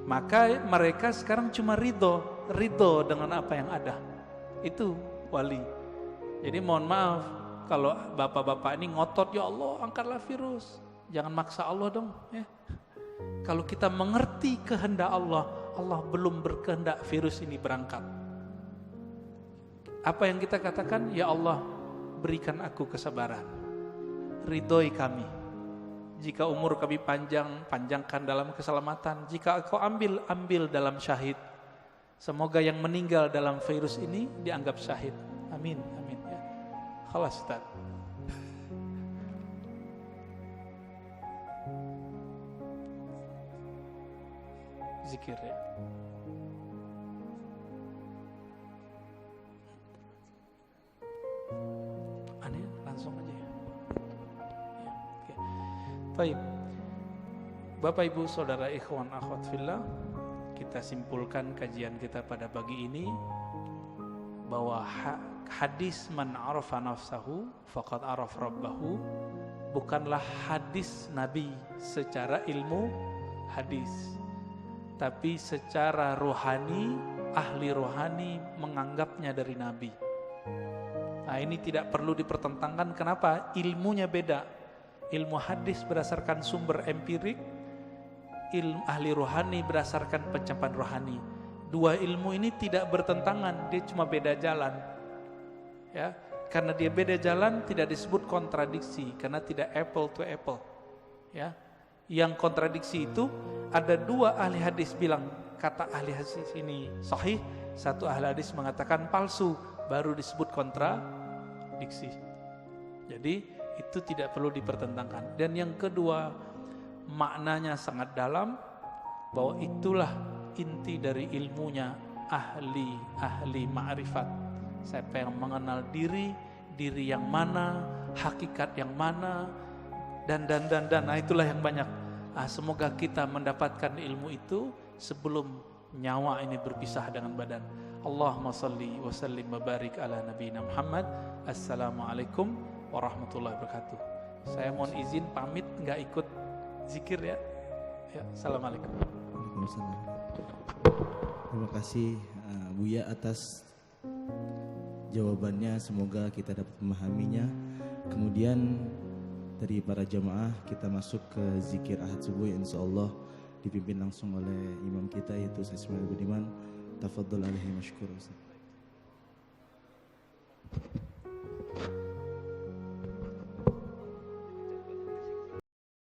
Maka mereka sekarang cuma ridho dengan apa yang ada. Itu wali. Jadi mohon maaf kalau bapak-bapak ini ngotot, ya Allah angkatlah virus, jangan maksa Allah dong ya. Kalau kita mengerti kehendak Allah, Allah belum berkehendak virus ini berangkat. Apa yang kita katakan, ya Allah berikan aku kesabaran, ridhoi kami. Jika umur kami panjangkan dalam keselamatan. Jika Engkau ambil dalam syahid. Semoga yang meninggal dalam virus ini dianggap syahid. Amin, amin ya. Khalas Ustaz. Zikir ya. Aneh, langsung aja ya. Oke. Baik. Bapak Ibu Saudara ikhwan akhwat fillah, kita simpulkan kajian kita pada pagi ini bahwa hadis man arafa nafsahu faqad araf rabbahu bukanlah hadis Nabi secara ilmu hadis, tapi secara rohani, ahli rohani menganggapnya dari Nabi. Nah ini tidak perlu dipertentangkan. Kenapa? Ilmunya beda. Ilmu hadis berdasarkan sumber empirik, ilmu ahli rohani berdasarkan pencapaian rohani. Dua ilmu ini tidak bertentangan, dia cuma beda jalan. Ya, karena dia beda jalan tidak disebut kontradiksi, karena tidak apple to apple. Ya, yang kontradiksi itu ada 2 ahli hadis bilang kata ahli hadis ini sahih, satu ahli hadis mengatakan palsu, baru disebut kontradiksi. Jadi itu tidak perlu dipertentangkan. Dan yang kedua, maknanya sangat dalam, bahwa itulah inti dari ilmunya ahli ma'rifat. Siapa yang mengenal diri yang mana, hakikat yang mana, dan nah itulah yang banyak. Semoga kita mendapatkan ilmu itu sebelum nyawa ini berpisah dengan badan. Allahumma salli wa sallim wa barik ala nabiyina Muhammad. Assalamualaikum warahmatullahi wabarakatuh. Saya mohon izin pamit, nggak ikut zikir ya. Assalamualaikum. Terima kasih Buya atas jawabannya, semoga kita dapat memahaminya. Kemudian dari para jamaah kita masuk ke zikir ahad subuh yang insyaallah dipimpin langsung oleh imam kita yaitu Ustaz Ismail Budiman. Tafadhol alaihi masykur.